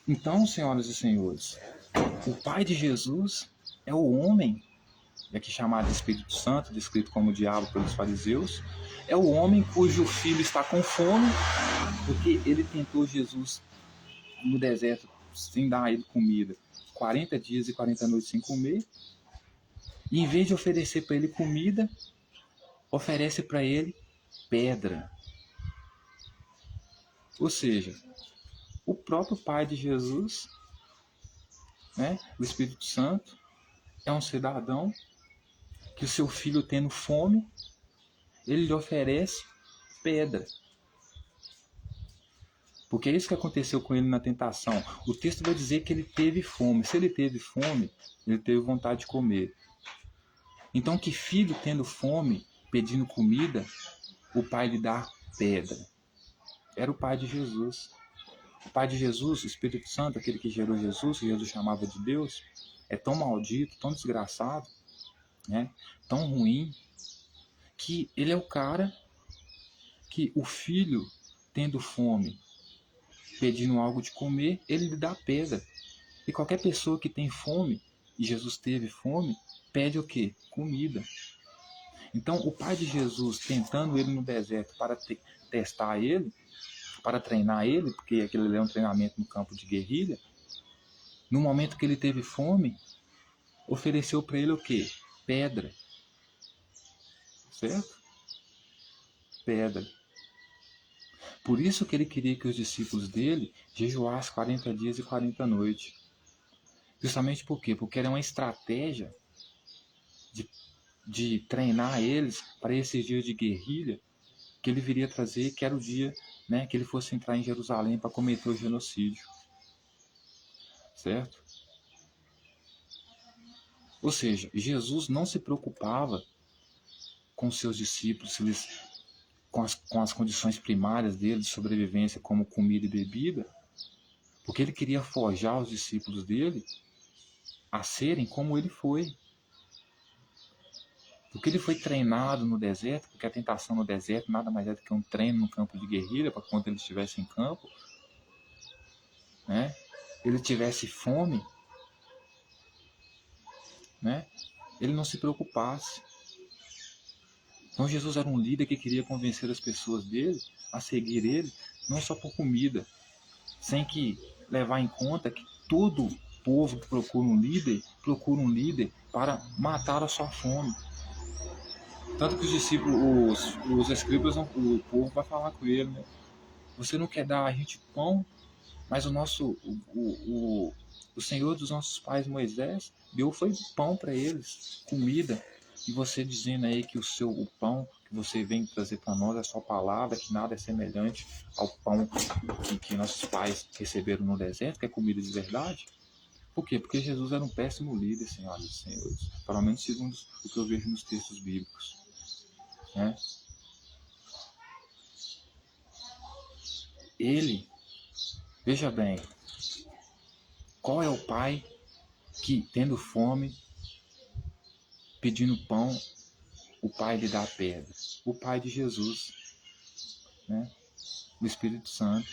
Então, senhoras e senhores, o Pai de Jesus é o homem, aqui chamado de Espírito Santo, descrito como diabo pelos fariseus, é o homem cujo filho está com fome, porque ele tentou Jesus no deserto sem dar a ele comida, 40 dias e 40 noites sem comer, e em vez de oferecer para ele comida, oferece para ele pedra. Ou seja, o próprio Pai de Jesus, né, o Espírito Santo, é um cidadão que o seu filho tendo fome, ele lhe oferece pedra. Porque é isso que aconteceu com ele na tentação. O texto vai dizer que ele teve fome. Se ele teve fome, ele teve vontade de comer. Então, que filho tendo fome, pedindo comida, o pai lhe dá pedra? Era o Pai de Jesus. O Pai de Jesus, o Espírito Santo, aquele que gerou Jesus, que Jesus chamava de Deus, é tão maldito, tão desgraçado, né? Tão ruim, que ele é o cara que o filho, tendo fome, pedindo algo de comer, ele lhe dá pedra. E qualquer pessoa que tem fome, e Jesus teve fome, pede o quê? Comida. Então, o Pai de Jesus, tentando ele no deserto para testar ele, para treinar ele, porque aquele é um treinamento no campo de guerrilha, no momento que ele teve fome, ofereceu para ele o quê? Pedra. Certo? Pedra. Por isso que ele queria que os discípulos dele jejuassem 40 dias e 40 noites. Justamente por quê? Porque era uma estratégia de treinar eles para esses dias de guerrilha que ele viria trazer, que era o dia, né, que ele fosse entrar em Jerusalém para cometer o genocídio. Certo? Ou seja, Jesus não se preocupava com seus discípulos, com as condições primárias deles de sobrevivência, como comida e bebida, porque ele queria forjar os discípulos dele a serem como ele foi. Porque ele foi treinado no deserto, porque a tentação no deserto nada mais é do que um treino no campo de guerrilha, para quando ele estivesse em campo, né, ele tivesse fome, né, ele não se preocupasse. Então Jesus era um líder que queria convencer as pessoas dele a seguir ele, não só por comida, sem que levar em conta que todo povo que procura um líder para matar a sua fome. Tanto que os discípulos, os escribas, o povo vai falar com ele, né? Você não quer dar a gente pão, mas o Senhor dos nossos pais, Moisés, deu foi pão para eles, comida. E você dizendo aí que o pão que você vem trazer para nós é só palavra, que nada é semelhante ao pão que nossos pais receberam no deserto, que é comida de verdade. Por quê? Porque Jesus era um péssimo líder, senhoras e senhores. Pelo menos segundo o que eu vejo nos textos bíblicos. Né? Ele, veja bem, qual é o pai que, tendo fome, pedindo pão, o pai lhe dá pedra? O pai de Jesus, né? O Espírito Santo,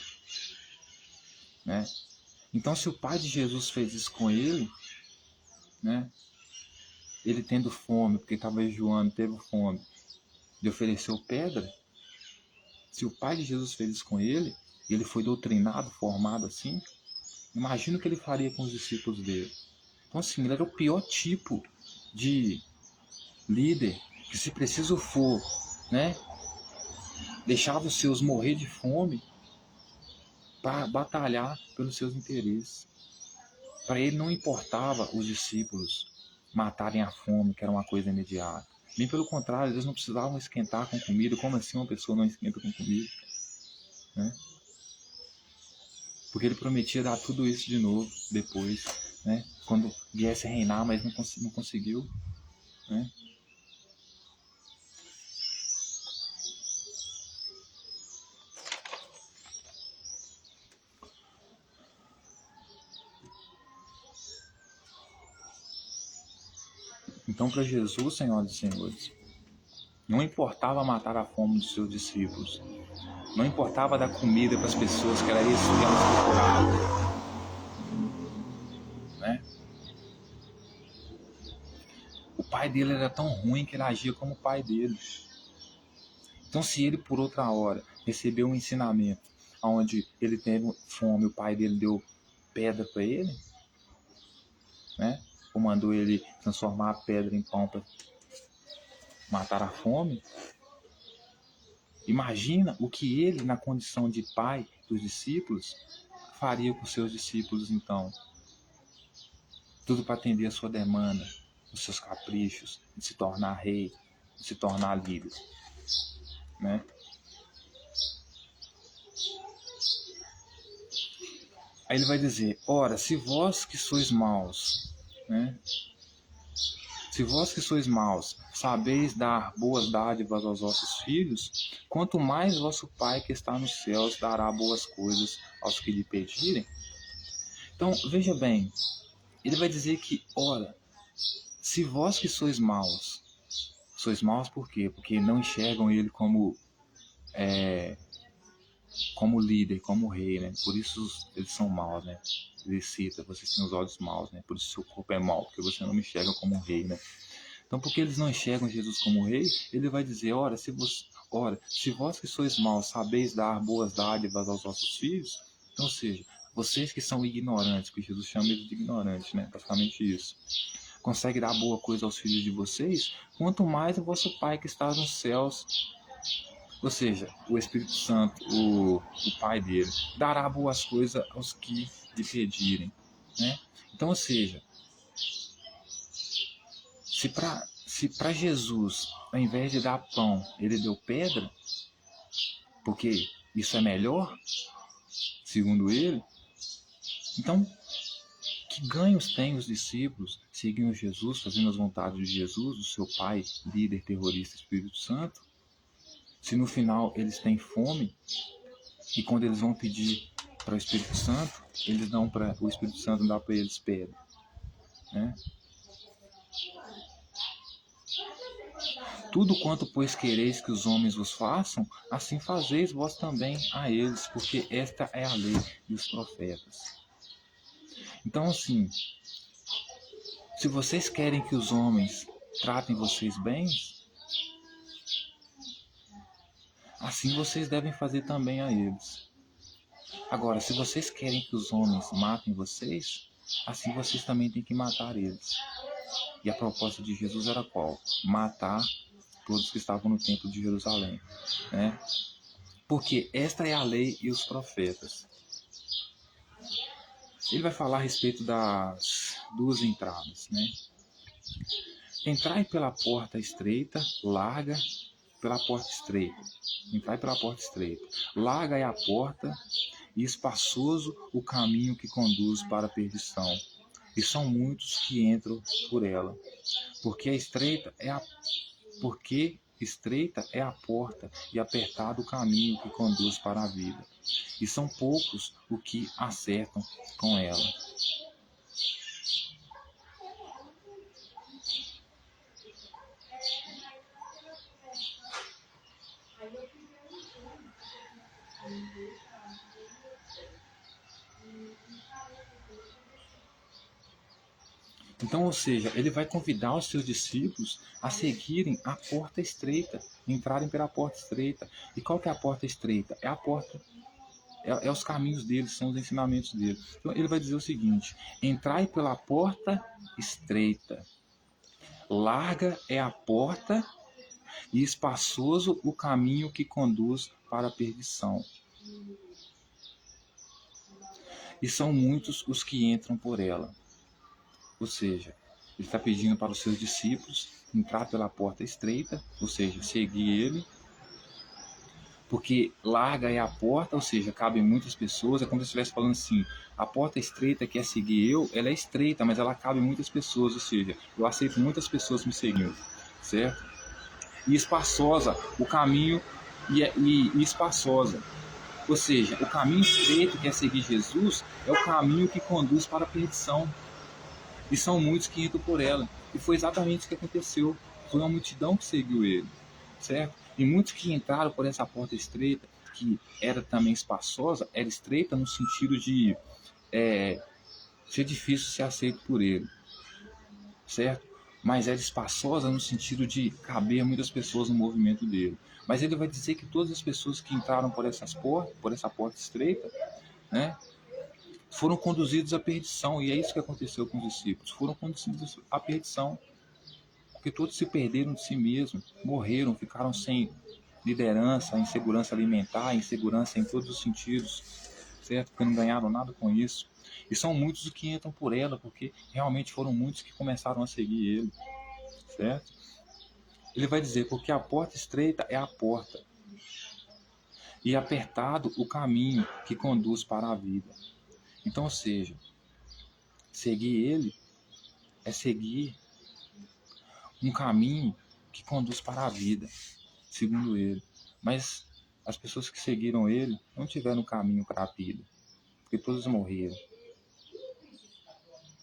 né? Então, se o pai de Jesus fez isso com ele, né? Ele tendo fome, porque estava jejuando, teve fome, lhe ofereceu pedra. Se o pai de Jesus fez isso com ele, e ele foi doutrinado, formado assim, imagina o que ele faria com os discípulos dele. Então, assim, ele era o pior tipo de líder que, se preciso for, né, deixava os seus morrer de fome para batalhar pelos seus interesses. Para ele não importava os discípulos matarem a fome, que era uma coisa imediata. Bem pelo contrário, eles não precisavam esquentar com comida. Como assim uma pessoa não esquenta com comida? Né? Porque ele prometia dar tudo isso de novo depois, né? Quando viesse reinar, mas não conseguiu. Né? Então, para Jesus, senhoras e senhores, não importava matar a fome dos seus discípulos. Não importava dar comida para as pessoas, que era isso que elas procuravam. Né? O pai dele era tão ruim que ele agia como o pai dele. Então, se ele, por outra hora, recebeu um ensinamento onde ele teve fome, o pai dele deu pedra para ele, né? Ou mandou ele transformar a pedra em pão para matar a fome, imagina o que ele, na condição de pai dos discípulos, faria com seus discípulos, então. Tudo para atender a sua demanda, os seus caprichos, de se tornar rei, de se tornar líder. Né? Aí ele vai dizer, ora, se vós que sois maus, né? Se vós que sois maus, sabeis dar boas dádivas aos vossos filhos, quanto mais vosso Pai que está nos céus dará boas coisas aos que lhe pedirem. Então, veja bem, ele vai dizer que, ora, se vós que sois maus por quê? Porque não enxergam ele como líder, como rei, né? Por isso eles são maus, né? Ele cita, vocês têm os olhos maus, né? Por isso seu corpo é mau, porque você não me enxerga como um rei, né? Então, porque eles não enxergam Jesus como rei, ele vai dizer, ora, se vós que sois maus sabeis dar boas dádivas aos vossos filhos, então, ou seja, vocês que são ignorantes, porque Jesus chama eles de ignorantes, né? Basicamente isso. Consegue dar boa coisa aos filhos de vocês, quanto mais o vosso Pai que está nos céus, ou seja, o Espírito Santo, o Pai dele, dará boas coisas aos que lhe pedirem. Né? Então, ou seja, se para Jesus, ao invés de dar pão, ele deu pedra, porque isso é melhor, segundo ele, então, que ganhos têm os discípulos seguindo Jesus, fazendo as vontades de Jesus, do seu Pai, líder, terrorista, Espírito Santo, se no final eles têm fome, e quando eles vão pedir para o Espírito Santo, o Espírito Santo dá para eles pedra. Né? Tudo quanto, pois, quereis que os homens vos façam, assim fazeis vós também a eles, porque esta é a lei e os profetas. Então, assim, se vocês querem que os homens tratem vocês bem, assim vocês devem fazer também a eles. Agora, se vocês querem que os homens matem vocês, assim vocês também têm que matar eles. E a proposta de Jesus era qual? Matar todos que estavam no templo de Jerusalém. Né? Porque esta é a lei e os profetas. Ele vai falar a respeito das duas entradas. Né? Entrai pela porta estreita, larga pela porta estreita. Entrai pela porta estreita. Larga é a porta e espaçoso o caminho que conduz para a perdição. E são muitos que entram por ela. Porque estreita é a porta e apertado o caminho que conduz para a vida, e são poucos os que acertam com ela. Então, ou seja, ele vai convidar os seus discípulos a seguirem a porta estreita, entrarem pela porta estreita. E qual que é a porta estreita? É a porta, é os caminhos dele, são os ensinamentos dele. Então, ele vai dizer o seguinte: entrai pela porta estreita, larga é a porta e espaçoso o caminho que conduz para a perdição. E são muitos os que entram por ela. Ou seja, ele está pedindo para os seus discípulos entrar pela porta estreita, ou seja, seguir ele, porque larga é a porta, ou seja, cabem muitas pessoas. É como se eu estivesse falando assim: a porta estreita que é seguir eu, ela é estreita, mas ela cabe muitas pessoas, ou seja, eu aceito muitas pessoas me seguindo, certo? E espaçosa, o caminho e espaçosa. Ou seja, o caminho estreito que é seguir Jesus é o caminho que conduz para a perdição. E são muitos que entram por ela. E foi exatamente isso que aconteceu. Foi uma multidão que seguiu ele, certo? E muitos que entraram por essa porta estreita, que era também espaçosa, era estreita no sentido de ser difícil ser aceito por ele, certo? Mas era espaçosa no sentido de caber muitas pessoas no movimento dele. Mas ele vai dizer que todas as pessoas que entraram por essa porta estreita, né, foram conduzidos à perdição. E é isso que aconteceu com os discípulos. Foram conduzidos à perdição. Porque todos se perderam de si mesmos, morreram, ficaram sem liderança, insegurança alimentar, insegurança em todos os sentidos, certo? Porque não ganharam nada com isso. E são muitos os que entram por ela, porque realmente foram muitos que começaram a seguir ele, certo? Ele vai dizer: porque a porta estreita é a porta, e apertado o caminho que conduz para a vida. Então, ou seja, seguir ele é seguir um caminho que conduz para a vida, segundo ele. Mas as pessoas que seguiram ele não tiveram caminho para a vida, porque todos morreram,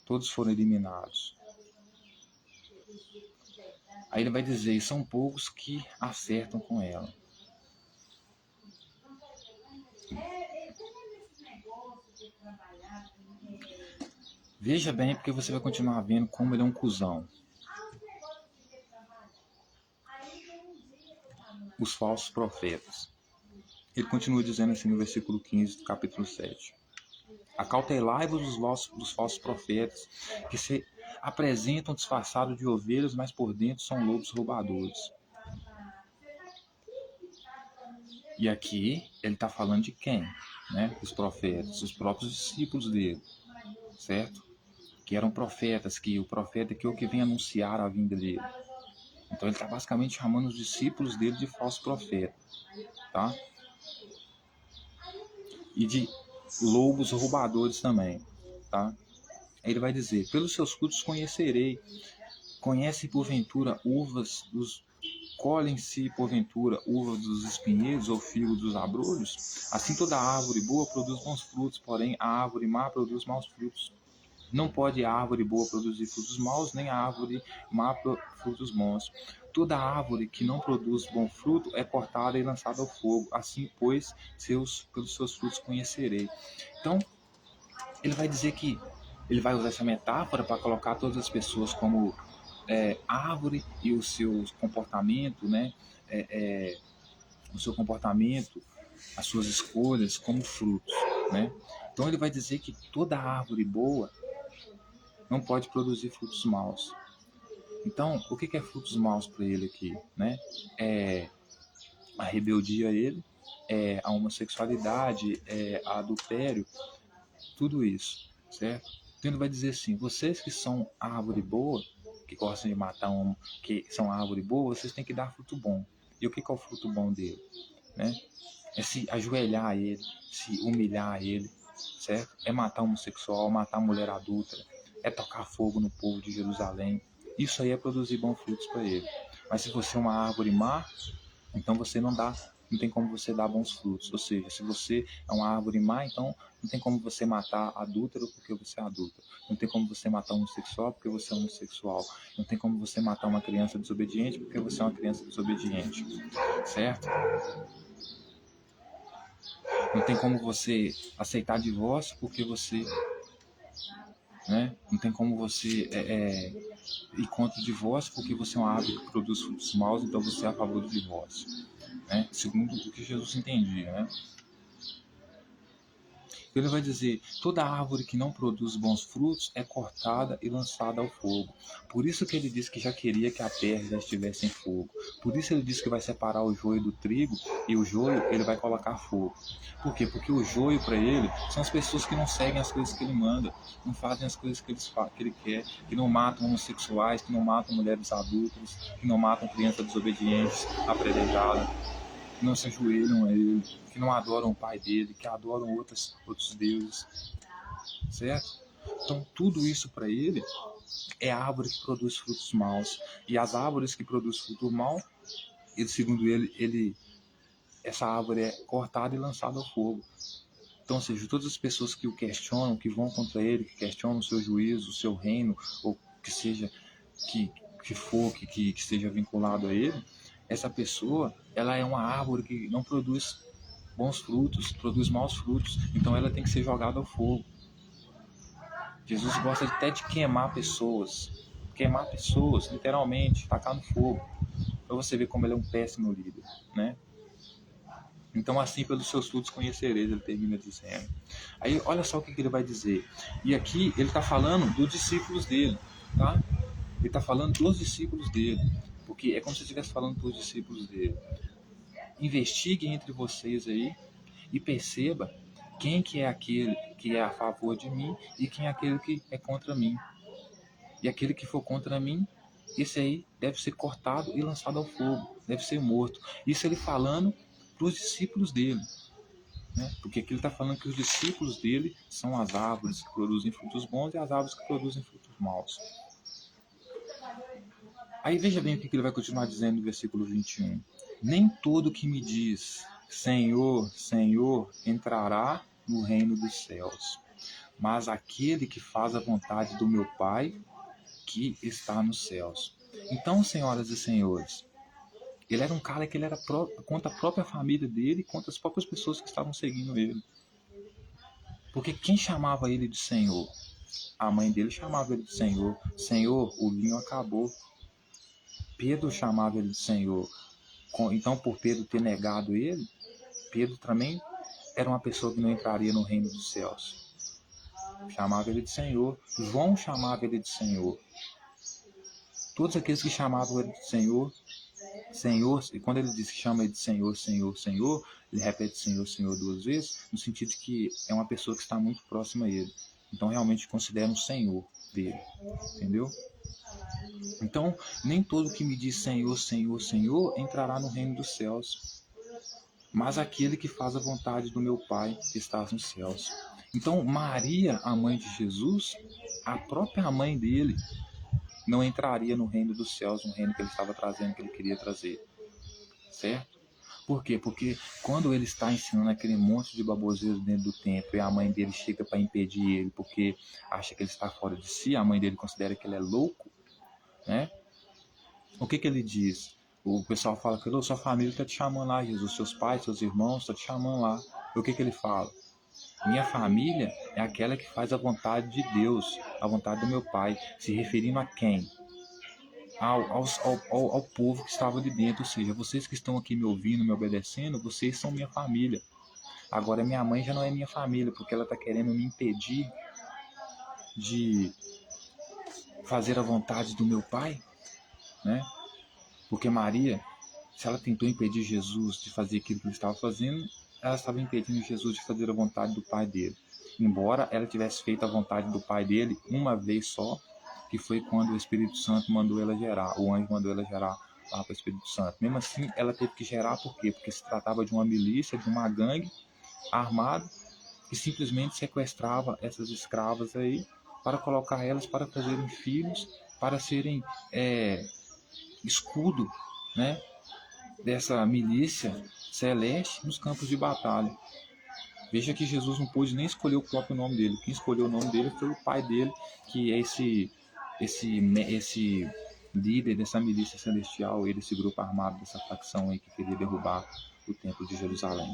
todos foram eliminados. Aí ele vai dizer: e são poucos que acertam com ela. Veja bem, porque você vai continuar vendo como ele é um cuzão. Os falsos profetas. Ele continua dizendo assim no versículo 15 do capítulo 7. Acautelai-vos dos falsos profetas, que se apresentam disfarçados de ovelhas, mas por dentro são lobos roubadores. E aqui ele está falando de quem? Né? Os profetas, os próprios discípulos dele, certo? Que eram profetas, que o profeta que é o que vem anunciar a vinda dele. Então ele está basicamente chamando os discípulos dele de falso profeta, tá? E de lobos roubadores também, tá? Ele vai dizer: pelos seus frutos conhecerei. Conhece porventura uvas dos... Colhem-se porventura uvas dos espinheiros ou figos dos abrolhos? Assim toda árvore boa produz bons frutos, porém a árvore má produz maus frutos. Não pode a árvore boa produzir frutos maus, nem a árvore má frutos bons. Toda árvore que não produz bom fruto é cortada e lançada ao fogo. Assim, pois, pelos seus frutos conhecerei. Então, ele vai dizer que ele vai usar essa metáfora para colocar todas as pessoas como árvore e o seu comportamento, né? O seu comportamento, as suas escolhas como frutos, né? Então ele vai dizer que toda árvore boa não pode produzir frutos maus. Então, o que é frutos maus para ele aqui, né? É a rebeldia a ele, é a homossexualidade, é a adultério, tudo isso, certo? Então ele vai dizer assim: vocês que são árvore boa, que gostam de matar que são árvore boa, vocês têm que dar fruto bom. E o que é o fruto bom dele, né? É se ajoelhar a ele, se humilhar a ele, certo? É matar homossexual, matar mulher adúltera, é tocar fogo no povo de Jerusalém. Isso aí é produzir bons frutos para ele. Mas se você é uma árvore má, então não tem como você dar bons frutos. Ou seja, se você é uma árvore má, então não tem como você matar adúltero porque você é adúltero. Não tem como você matar um homossexual porque você é homossexual. Não tem como você matar uma criança desobediente porque você é uma criança desobediente. Certo? Não tem como você aceitar divórcio porque você, né? Não tem como você ir contra o divórcio porque você é uma árvore que produz frutos maus, então você é a favor do divórcio, né? Segundo o que Jesus entendia, né? Ele vai dizer: toda árvore que não produz bons frutos é cortada e lançada ao fogo. Por isso que ele disse que já queria que a terra já estivesse em fogo. Por isso ele disse que vai separar o joio do trigo, e o joio ele vai colocar fogo. Por quê? Porque o joio para ele são as pessoas que não seguem as coisas que ele manda, não fazem as coisas que ele quer, que não matam homossexuais, que não matam mulheres adultas, que não matam crianças desobedientes, apedrejadas, que não se ajoelham a ele, que não adoram o pai dele, que adoram outros deuses, certo? Então tudo isso para ele é árvore que produz frutos maus, e as árvores que produzem fruto mau, segundo ele, essa árvore é cortada e lançada ao fogo. Então, ou seja, todas as pessoas que o questionam, que vão contra ele, que questionam o seu juízo, o seu reino, ou que seja que esteja vinculado a ele, essa pessoa, ela é uma árvore que não produz bons frutos, produz maus frutos, então ela tem que ser jogada ao fogo. Jesus gosta até de queimar pessoas, literalmente, tacar no fogo, para você ver como ele é um péssimo líder, né? Então, assim, pelos seus frutos conhecereis, ele termina dizendo. Aí, olha só o que ele vai dizer. E aqui, ele está falando dos discípulos dele, tá? Ele está falando dos discípulos dele, porque é como se ele estivesse falando dos discípulos dele. Investiguem entre vocês aí e perceba quem que é aquele que é a favor de mim e quem é aquele que é contra mim. E aquele que for contra mim, esse aí deve ser cortado e lançado ao fogo, deve ser morto. Isso ele falando para os discípulos dele, né? Porque aqui ele está falando que os discípulos dele são as árvores que produzem frutos bons e as árvores que produzem frutos maus. Aí veja bem o que ele vai continuar dizendo no versículo 21. Nem todo que me diz Senhor, Senhor, entrará no reino dos céus, mas aquele que faz a vontade do meu Pai que está nos céus. Então, senhoras e senhores, ele era um cara que ele era contra a própria família dele, contra as próprias pessoas que estavam seguindo ele. Porque quem chamava ele de Senhor? A mãe dele chamava ele de Senhor. Senhor, o vinho acabou. Pedro chamava ele de Senhor. Então, por Pedro ter negado ele, Pedro também era uma pessoa que não entraria no reino dos céus. Chamava ele de Senhor. João chamava ele de Senhor. Todos aqueles que chamavam ele de Senhor, Senhor, e quando ele diz que chama ele de Senhor, Senhor, Senhor, ele repete Senhor, Senhor 2 vezes, no sentido de que é uma pessoa que está muito próxima a ele. Então realmente considera um Senhor dele, entendeu? Então, nem todo que me diz Senhor, Senhor, Senhor entrará no reino dos céus, mas aquele que faz a vontade do meu Pai que está nos céus. Então, Maria, a mãe de Jesus, a própria mãe dele, não entraria no reino dos céus, no reino que ele estava trazendo, que ele queria trazer. Certo? Por quê? Porque quando ele está ensinando aquele monte de baboseiro dentro do templo e a mãe dele chega para impedir ele porque acha que ele está fora de si, a mãe dele considera que ele é louco, né? O que ele diz? O pessoal fala que sua família está te chamando lá, Jesus, seus pais, seus irmãos estão te chamando lá. O que ele fala? Minha família é aquela que faz a vontade de Deus, a vontade do meu Pai, se referindo a quem? Ao povo que estava ali dentro, ou seja, vocês que estão aqui me ouvindo, me obedecendo, vocês são minha família. Agora minha mãe já não é minha família, porque ela está querendo me impedir de fazer a vontade do meu Pai, né? Porque Maria, se ela tentou impedir Jesus de fazer aquilo que ele estava fazendo, ela estava impedindo Jesus de fazer a vontade do Pai dele. Embora ela tivesse feito a vontade do Pai dele uma vez só, que foi quando o Espírito Santo mandou ela gerar, o anjo mandou ela gerar lá para o Espírito Santo. Mesmo assim, ela teve que gerar por quê? Porque se tratava de uma milícia, de uma gangue armada, que simplesmente sequestrava essas escravas aí para colocar elas para fazerem filhos, para serem escudo, né, dessa milícia celeste nos campos de batalha. Veja que Jesus não pôde nem escolher o próprio nome dele. Quem escolheu o nome dele foi o pai dele, que é esse líder dessa milícia celestial, desse grupo armado, dessa facção aí que queria derrubar o templo de Jerusalém,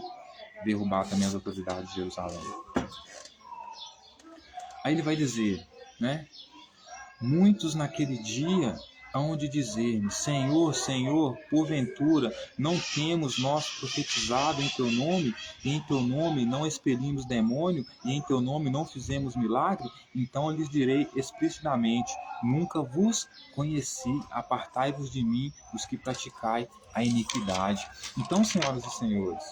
derrubar também as autoridades de Jerusalém. Aí ele vai dizer, né? Muitos naquele dia hão de dizer-me: Senhor, Senhor, porventura não temos nós profetizado em teu nome, e em teu nome não expelimos demônio, e em teu nome não fizemos milagre? Então lhes direi explicitamente: nunca vos conheci, apartai-vos de mim, os que praticai a iniquidade. Então, senhoras e senhores,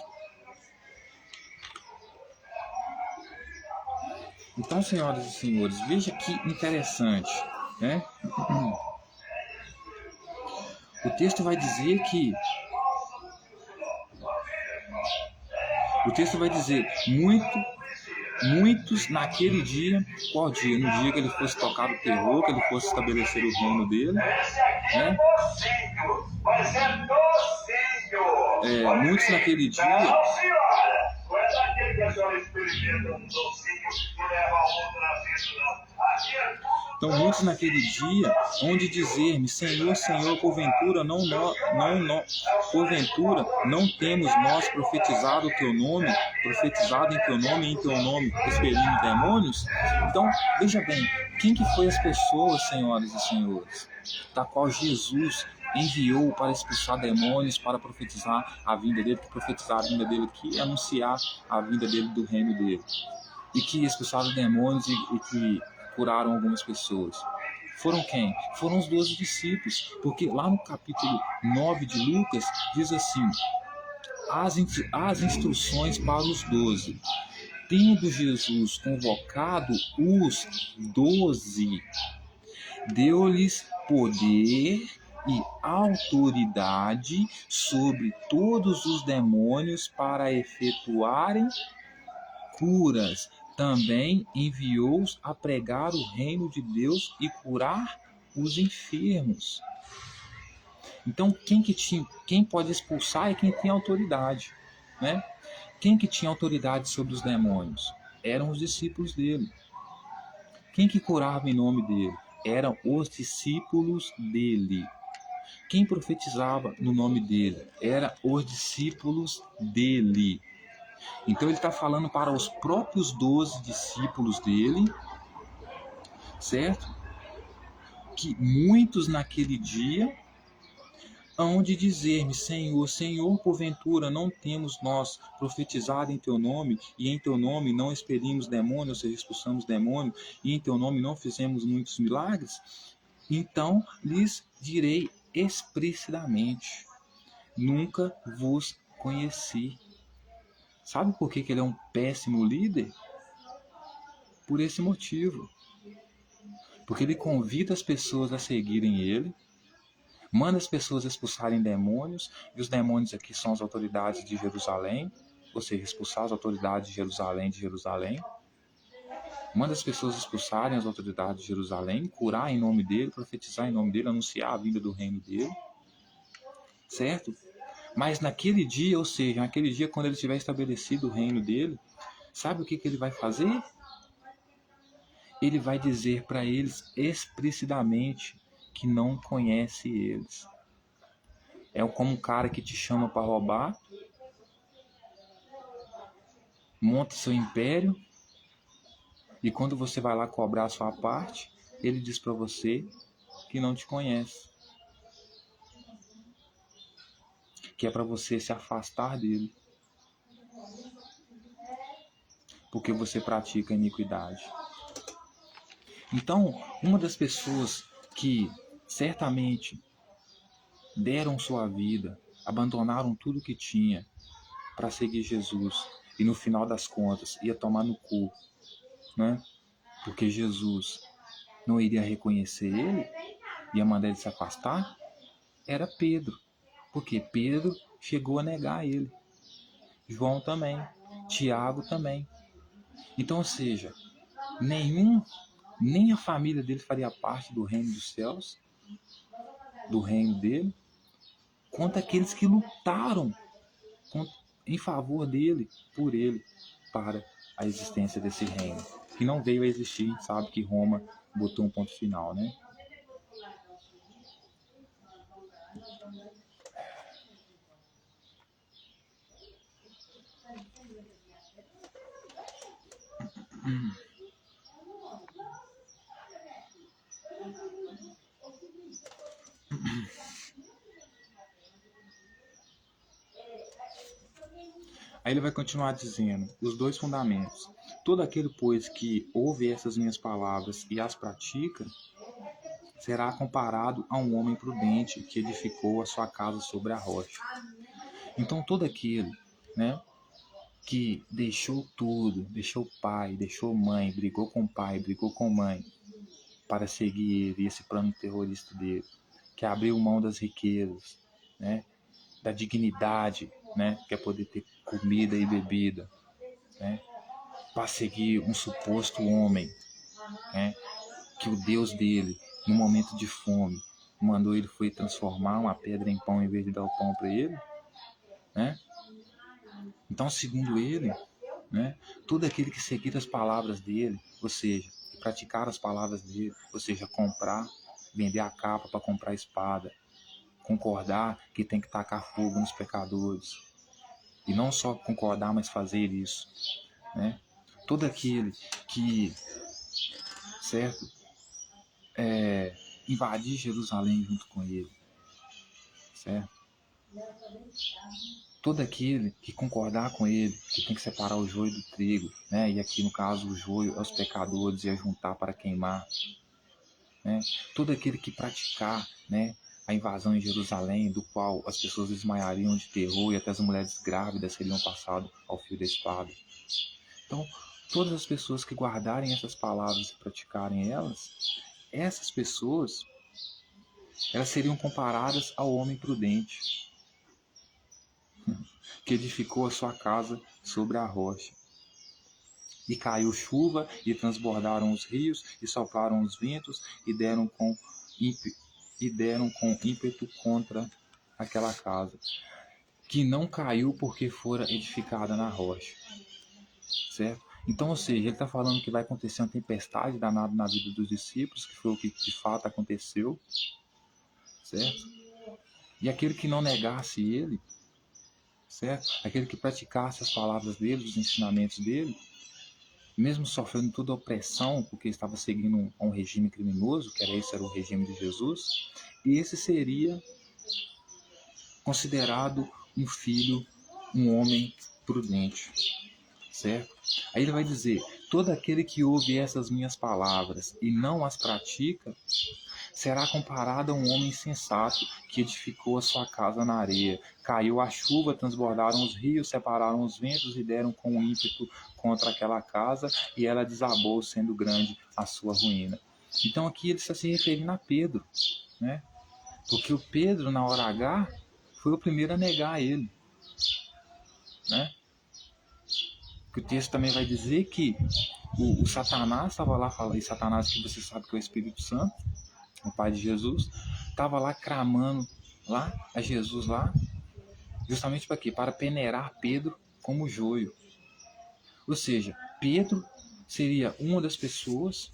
veja que interessante, né? O texto vai dizer muitos naquele dia, qual dia? No dia que ele fosse tocar o terror, que ele fosse estabelecer o reino dele, né? Muitos naquele dia. Então, muitos naquele dia onde dizer-me: Senhor, Senhor, porventura não temos nós profetizado o teu nome, profetizado em teu nome e em teu nome expelindo demônios? Então, veja bem, quem que foi as pessoas, senhoras e senhores, da qual Jesus enviou para expulsar demônios, para profetizar a vinda dele, que profetizar a vinda dele aqui, anunciar a vinda dele do reino dele, e que expulsaram demônios e que curaram algumas pessoas? Foram quem? Foram os 12 discípulos, porque lá no capítulo 9 de Lucas diz assim: as instruções para os 12. Tendo Jesus convocado os 12, deu-lhes poder e autoridade sobre todos os demônios para efetuarem curas. Também enviou-os a pregar o reino de Deus e curar os enfermos. Então, quem pode expulsar é quem tem autoridade, né? Quem que tinha autoridade sobre os demônios? Eram os discípulos dele. Quem que curava em nome dele? Eram os discípulos dele. Quem profetizava no nome dele? Eram os discípulos dele. Então ele está falando para os próprios 12 discípulos dele, certo? Que muitos naquele dia hão de dizer-me: Senhor, Senhor, porventura não temos nós profetizado em teu nome, e em teu nome não expelimos demônios, ou seja, expulsamos demônio, e em teu nome não fizemos muitos milagres? Então lhes direi explicitamente: nunca vos conheci. Sabe por que ele é um péssimo líder? Por esse motivo. Porque ele convida as pessoas a seguirem ele, manda as pessoas expulsarem demônios, e os demônios aqui são as autoridades de Jerusalém, ou seja, expulsar as autoridades de Jerusalém. Manda as pessoas expulsarem as autoridades de Jerusalém, curar em nome dele, profetizar em nome dele, anunciar a vinda do reino dele, certo? Mas naquele dia, ou seja, naquele dia quando ele tiver estabelecido o reino dele, sabe o que ele vai fazer? Ele vai dizer para eles explicitamente que não conhece eles. É como um cara que te chama para roubar, monta seu império, e quando você vai lá cobrar a sua parte, ele diz para você que não te conhece, que é para você se afastar dele, porque você pratica iniquidade. Então, uma das pessoas que certamente deram sua vida, abandonaram tudo que tinha para seguir Jesus, e no final das contas ia tomar no cu, né? Porque Jesus não iria reconhecer ele, ia mandar ele se afastar, era Pedro. Porque Pedro chegou a negar ele. João também. Tiago também. Então, ou seja, nem a família dele faria parte do reino dos céus, do reino dele, contra aqueles que lutaram em favor dele, por ele, para a existência desse reino, que não veio a existir. Sabe que Roma botou um ponto final, né? Aí ele vai continuar dizendo os dois fundamentos. Todo aquele, pois, que ouve essas minhas palavras e as pratica, será comparado a um homem prudente que edificou a sua casa sobre a rocha. Então todo aquele, né, que deixou tudo, deixou pai, deixou mãe, brigou com pai, brigou com mãe, para seguir ele, esse plano terrorista dele, que abriu mão das riquezas, né, da dignidade, né, que é poder ter comida e bebida, né, para seguir um suposto homem, né, que o Deus dele, no momento de fome, mandou ele foi transformar uma pedra em pão em vez de dar o pão para ele, né? Então, segundo ele, né, todo aquele que seguir as palavras dele, ou seja, praticar as palavras dele, ou seja, comprar, vender a capa para comprar a espada, concordar que tem que tacar fogo nos pecadores, e não só concordar, mas fazer isso, né? Todo aquele que, certo, invadir Jerusalém junto com ele, certo? Todo aquele que concordar com ele, que tem que separar o joio do trigo, né? E aqui no caso o joio é os pecadores e juntar para queimar, né? Todo aquele que praticar, né, a invasão em Jerusalém, do qual as pessoas desmaiariam de terror e até as mulheres grávidas seriam passadas ao fio da espada. Então, todas as pessoas que guardarem essas palavras e praticarem elas, essas pessoas, elas seriam comparadas ao homem prudente, que edificou a sua casa sobre a rocha. E caiu chuva, e transbordaram os rios, e sopraram os ventos, e deram com ímpeto contra aquela casa, que não caiu porque fora edificada na rocha. Certo? Então, ou seja, ele está falando que vai acontecer uma tempestade danada na vida dos discípulos, que foi o que de fato aconteceu, certo? E aquele que não negasse ele, certo? Aquele que praticasse as palavras dele, os ensinamentos dele, mesmo sofrendo toda a opressão, porque estava seguindo um regime criminoso, que era o regime de Jesus, e esse seria considerado um filho, um homem prudente, certo? Aí ele vai dizer: todo aquele que ouve essas minhas palavras e não as pratica, será comparado a um homem sensato que edificou a sua casa na areia. Caiu a chuva, transbordaram os rios, separaram os ventos e deram com ímpeto contra aquela casa, e ela desabou, sendo grande a sua ruína. Então aqui ele está se referindo a Pedro, né? Porque o Pedro, na hora H, foi o primeiro a negar ele, né? Que o texto também vai dizer que o Satanás estava lá falando, e Satanás, que você sabe que é o Espírito Santo, o pai de Jesus, estava lá cramando lá a Jesus lá, justamente para quê? Para peneirar Pedro como joio. Ou seja, Pedro seria uma das pessoas,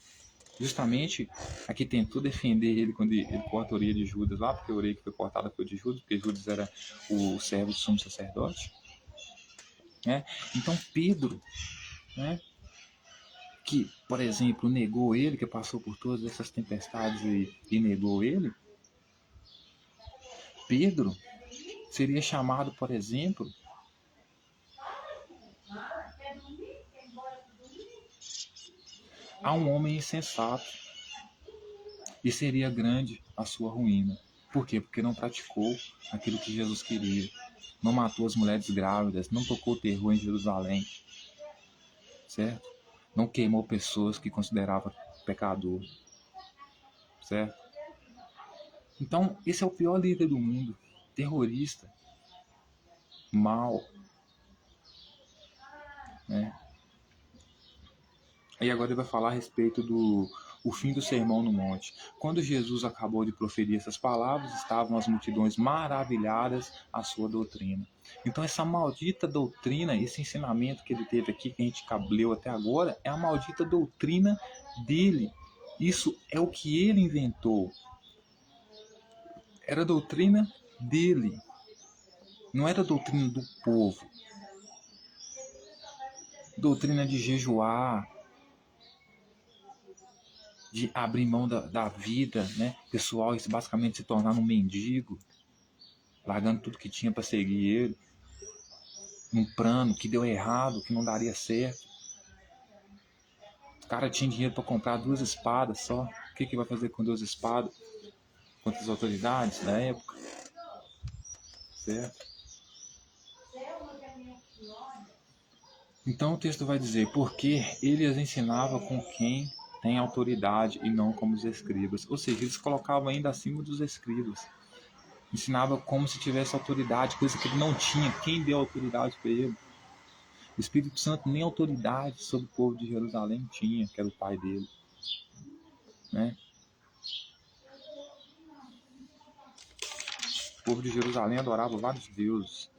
justamente a que tentou defender ele quando ele corta a orelha de Judas lá, porque a orelha que foi cortada foi de Judas, porque Judas era o servo do sumo sacerdote, né? Então Pedro, né, que, por exemplo, negou ele, que passou por todas essas tempestades e negou ele, Pedro seria chamado, por exemplo, a um homem insensato, e seria grande a sua ruína. Por quê? Porque não praticou aquilo que Jesus queria. Não matou as mulheres grávidas, não tocou terror em Jerusalém, certo? Não queimou pessoas que considerava pecador, certo? Então, esse é o pior líder do mundo, terrorista, mau, né? Aí agora ele vai falar a respeito do o fim do Sermão no Monte. Quando Jesus acabou de proferir essas palavras, estavam as multidões maravilhadas à sua doutrina. Então essa maldita doutrina, esse ensinamento que ele teve aqui, que a gente leu até agora, é a maldita doutrina dele. Isso é o que ele inventou. Era a doutrina dele. Não era a doutrina do povo. Doutrina de jejuar, de abrir mão da vida, né, pessoal, e basicamente se tornar um mendigo, largando tudo que tinha para seguir ele, num plano que deu errado, que não daria certo. O cara tinha dinheiro para comprar 2 espadas só. O que vai fazer com 2 espadas contra as autoridades da época? Certo? Então o texto vai dizer, porque ele as ensinava com quem tem autoridade e não como os escribas. Ou seja, eles colocavam ainda acima dos escribas. Ensinava como se tivesse autoridade, coisa que ele não tinha. Quem deu autoridade para ele? O Espírito Santo nem autoridade sobre o povo de Jerusalém tinha, que era o pai dele. Né? O povo de Jerusalém adorava vários deuses.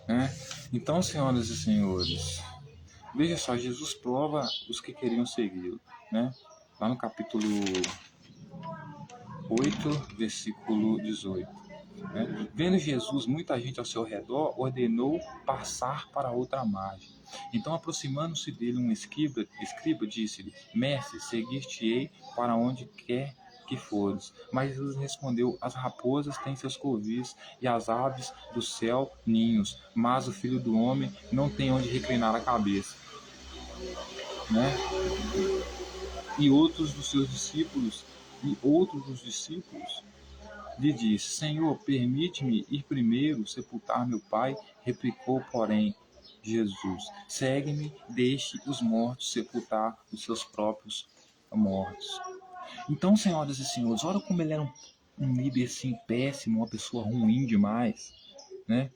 Né? Então, senhoras e senhores, veja só, Jesus prova os que queriam segui-lo. Né? Lá no capítulo 8, versículo 18. Né? Vendo Jesus, muita gente ao seu redor, ordenou passar para outra margem. Então, aproximando-se dele um escriba disse-lhe, Mestre, seguir-te-ei para onde quer que fores. Mas Jesus respondeu, as raposas têm seus covis e as aves do céu ninhos, mas o Filho do Homem não tem onde reclinar a cabeça. Né? E outros dos discípulos lhe disse, Senhor, permite-me ir primeiro sepultar meu pai. Replicou, porém, Jesus, segue-me, deixe os mortos sepultar os seus próprios mortos. Então, senhoras e senhores, olha como ele era um líder assim péssimo, uma pessoa ruim demais, né?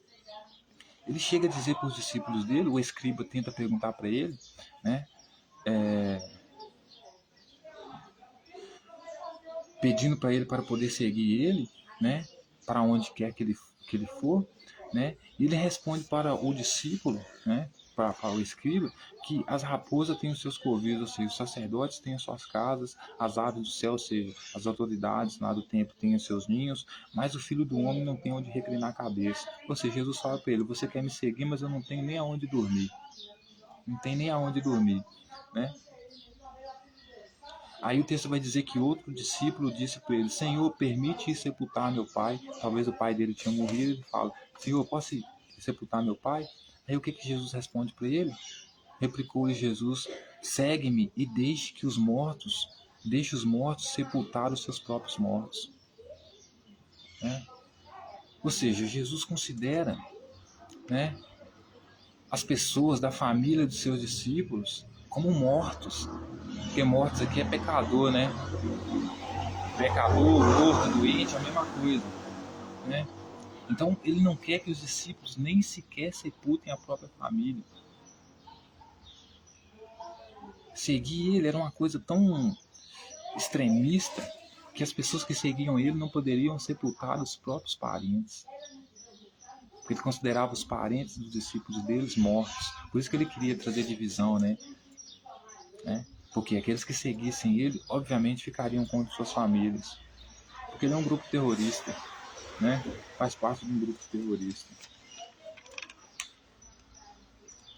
Ele chega a dizer para os discípulos dele, o escriba tenta perguntar para ele, né? Pedindo para ele para poder seguir ele, né? Para onde quer que ele for, né? E ele responde para o discípulo, né? Para o escriba, que as raposas têm os seus covis, ou seja, os sacerdotes têm as suas casas, as aves do céu, ou seja, as autoridades lá do templo têm os seus ninhos, mas o Filho do Homem não tem onde reclinar a cabeça. Ou seja, Jesus fala para ele, você quer me seguir, mas eu não tenho nem aonde dormir. Não tem nem aonde dormir, né? Aí o texto vai dizer que outro discípulo disse para ele, Senhor, permite ir sepultar meu pai. Talvez o pai dele tinha morrido. Ele fala, Senhor, posso ir sepultar meu pai? Aí o que Jesus responde para ele? Replicou-lhe Jesus, segue-me e deixe os mortos sepultar os seus próprios mortos. Né? Ou seja, Jesus considera, né, as pessoas da família dos seus discípulos como mortos. Porque mortos aqui é pecador, né? Pecador, morto, doente, é a mesma coisa, né? Então ele não quer que os discípulos nem sequer sepultem a própria família. Seguir ele era uma coisa tão extremista que as pessoas que seguiam ele não poderiam sepultar os próprios parentes. Porque ele considerava os parentes dos discípulos deles mortos. Por isso que ele queria trazer divisão, né? Porque aqueles que seguissem ele, obviamente, ficariam contra suas famílias. Porque ele é um grupo terrorista, né? Faz parte de um grupo terrorista,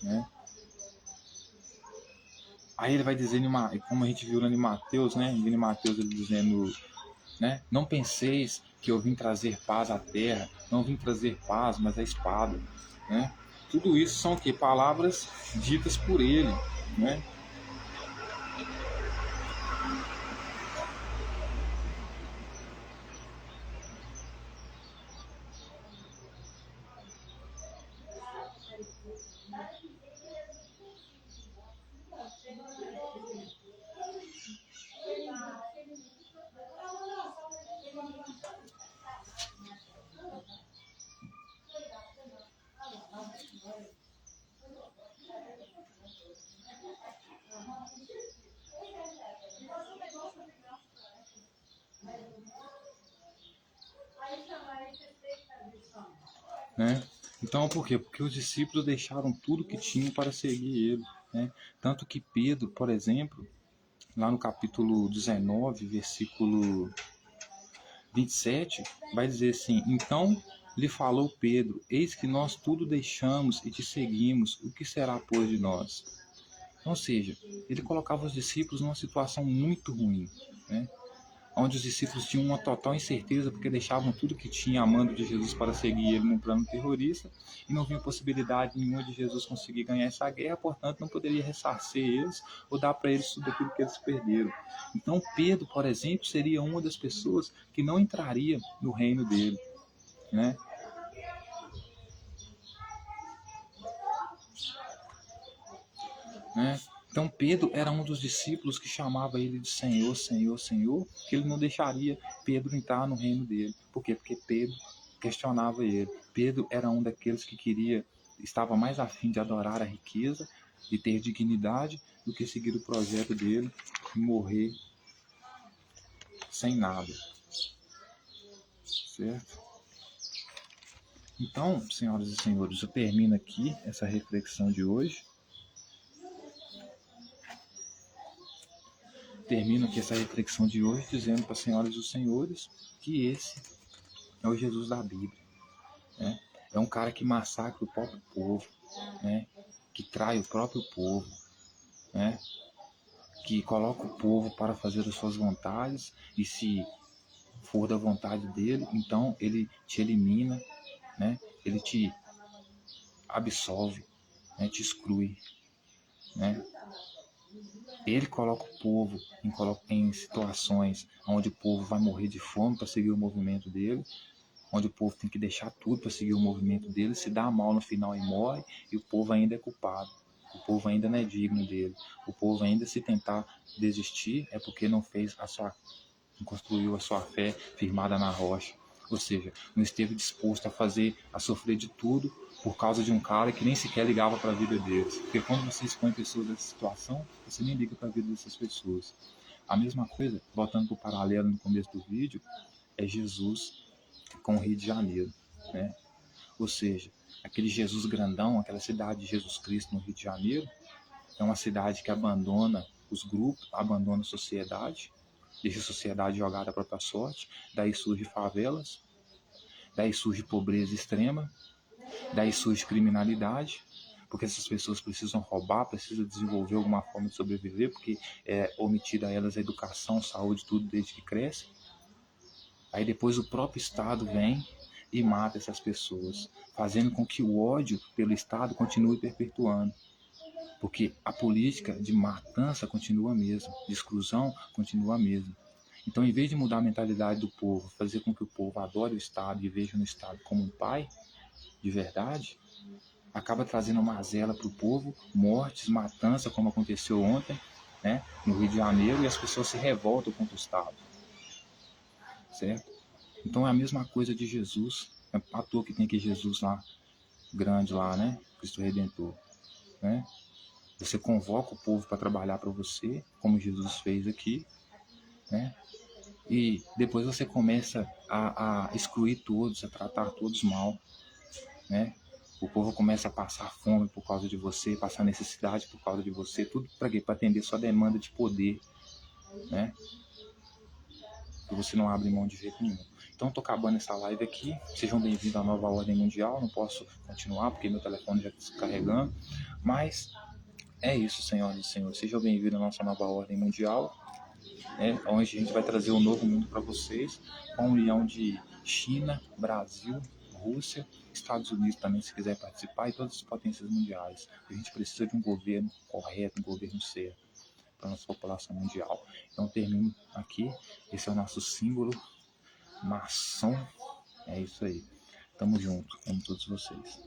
né? Aí ele vai dizer, como a gente viu lá em Mateus, né? Em Mateus ele dizendo né? Não penseis que eu vim trazer paz à terra, não vim trazer paz, mas a espada, né? Tudo isso são que palavras ditas por ele, né? Né? Então, por quê? Porque os discípulos deixaram tudo que tinham para seguir ele, né? Tanto que Pedro, por exemplo, lá no capítulo 19, versículo 27, vai dizer assim: então lhe falou Pedro, eis que nós tudo deixamos e te seguimos, o que será, pois, de nós? Ou seja, ele colocava os discípulos numa situação muito ruim, né? Onde os discípulos tinham uma total incerteza porque deixavam tudo que tinha amando de Jesus para seguir ele num plano terrorista e não vinha possibilidade nenhuma de Jesus conseguir ganhar essa guerra, portanto não poderia ressarcer eles ou dar para eles tudo aquilo que eles perderam. Então Pedro, por exemplo, seria uma das pessoas que não entraria no reino dele, né? né? Então Pedro era um dos discípulos que chamava ele de Senhor, Senhor, Senhor, que ele não deixaria Pedro entrar no reino dele. Por quê? Porque Pedro questionava ele. Pedro era um daqueles que estava mais afim de adorar a riqueza, de ter dignidade, do que seguir o projeto dele e morrer sem nada. Certo? Então, senhoras e senhores, eu termino aqui essa reflexão de hoje. Termino aqui essa reflexão de hoje dizendo para as senhoras e os senhores que esse é o Jesus da Bíblia, né? É um cara que massacra o próprio povo, né? Que trai o próprio povo, né? Que coloca o povo para fazer as suas vontades e se for da vontade dele, então ele te elimina, né? Ele te absolve, né? Te exclui, né? Ele coloca o povo em situações onde o povo vai morrer de fome para seguir o movimento dele, onde o povo tem que deixar tudo para seguir o movimento dele, se dá mal no final e morre, e o povo ainda é culpado. O povo ainda não é digno dele. O povo ainda, se tentar desistir, é porque não construiu a sua fé firmada na rocha. Ou seja, não esteve disposto a sofrer de tudo por causa de um cara que nem sequer ligava para a vida deles. Porque quando você expõe pessoas nessa situação, você nem liga para a vida dessas pessoas. A mesma coisa, voltando para o paralelo no começo do vídeo, é Jesus com o Rio de Janeiro, né? Ou seja, aquele Jesus grandão, aquela cidade de Jesus Cristo no Rio de Janeiro, é uma cidade que abandona os grupos, abandona a sociedade, deixa a sociedade jogada à própria sorte, daí surge favelas, daí surge pobreza extrema, daí surge criminalidade, porque essas pessoas precisam roubar, precisam desenvolver alguma forma de sobreviver, porque é omitida a elas a educação, saúde, tudo desde que crescem. Aí depois o próprio Estado vem e mata essas pessoas, fazendo com que o ódio pelo Estado continue perpetuando. Porque a política de matança continua a mesma, de exclusão continua a mesma. Então, em vez de mudar a mentalidade do povo, fazer com que o povo adore o Estado e veja no Estado como um pai de verdade, acaba trazendo uma mazela para o povo, mortes, matança, como aconteceu ontem, né, no Rio de Janeiro, e as pessoas se revoltam contra o Estado, certo? Então é a mesma coisa de Jesus, é à toa que tem aqui Jesus lá, grande lá, né, Cristo Redentor, né? Você convoca o povo para trabalhar para você, como Jesus fez aqui, né? E depois você começa a excluir todos, a tratar todos mal, né? O povo começa a passar fome por causa de você, passar necessidade por causa de você, tudo para quê? Para atender sua demanda de poder, né? E você não abre mão de jeito nenhum. Então, estou acabando essa live aqui. Sejam bem-vindos à nova ordem mundial. Não posso continuar porque meu telefone já está descarregando. Mas é isso, senhoras e senhores. Sejam bem-vindos à nossa nova ordem mundial. onde a gente vai trazer um novo mundo para vocês, com a união de China, Brasil, Rússia, Estados Unidos também, se quiser participar, e todas as potências mundiais. A gente precisa de um governo correto, um governo certo para a nossa população mundial. Então, termino aqui. Esse é o nosso símbolo, maçom. É isso aí. Tamo junto, amo todos vocês.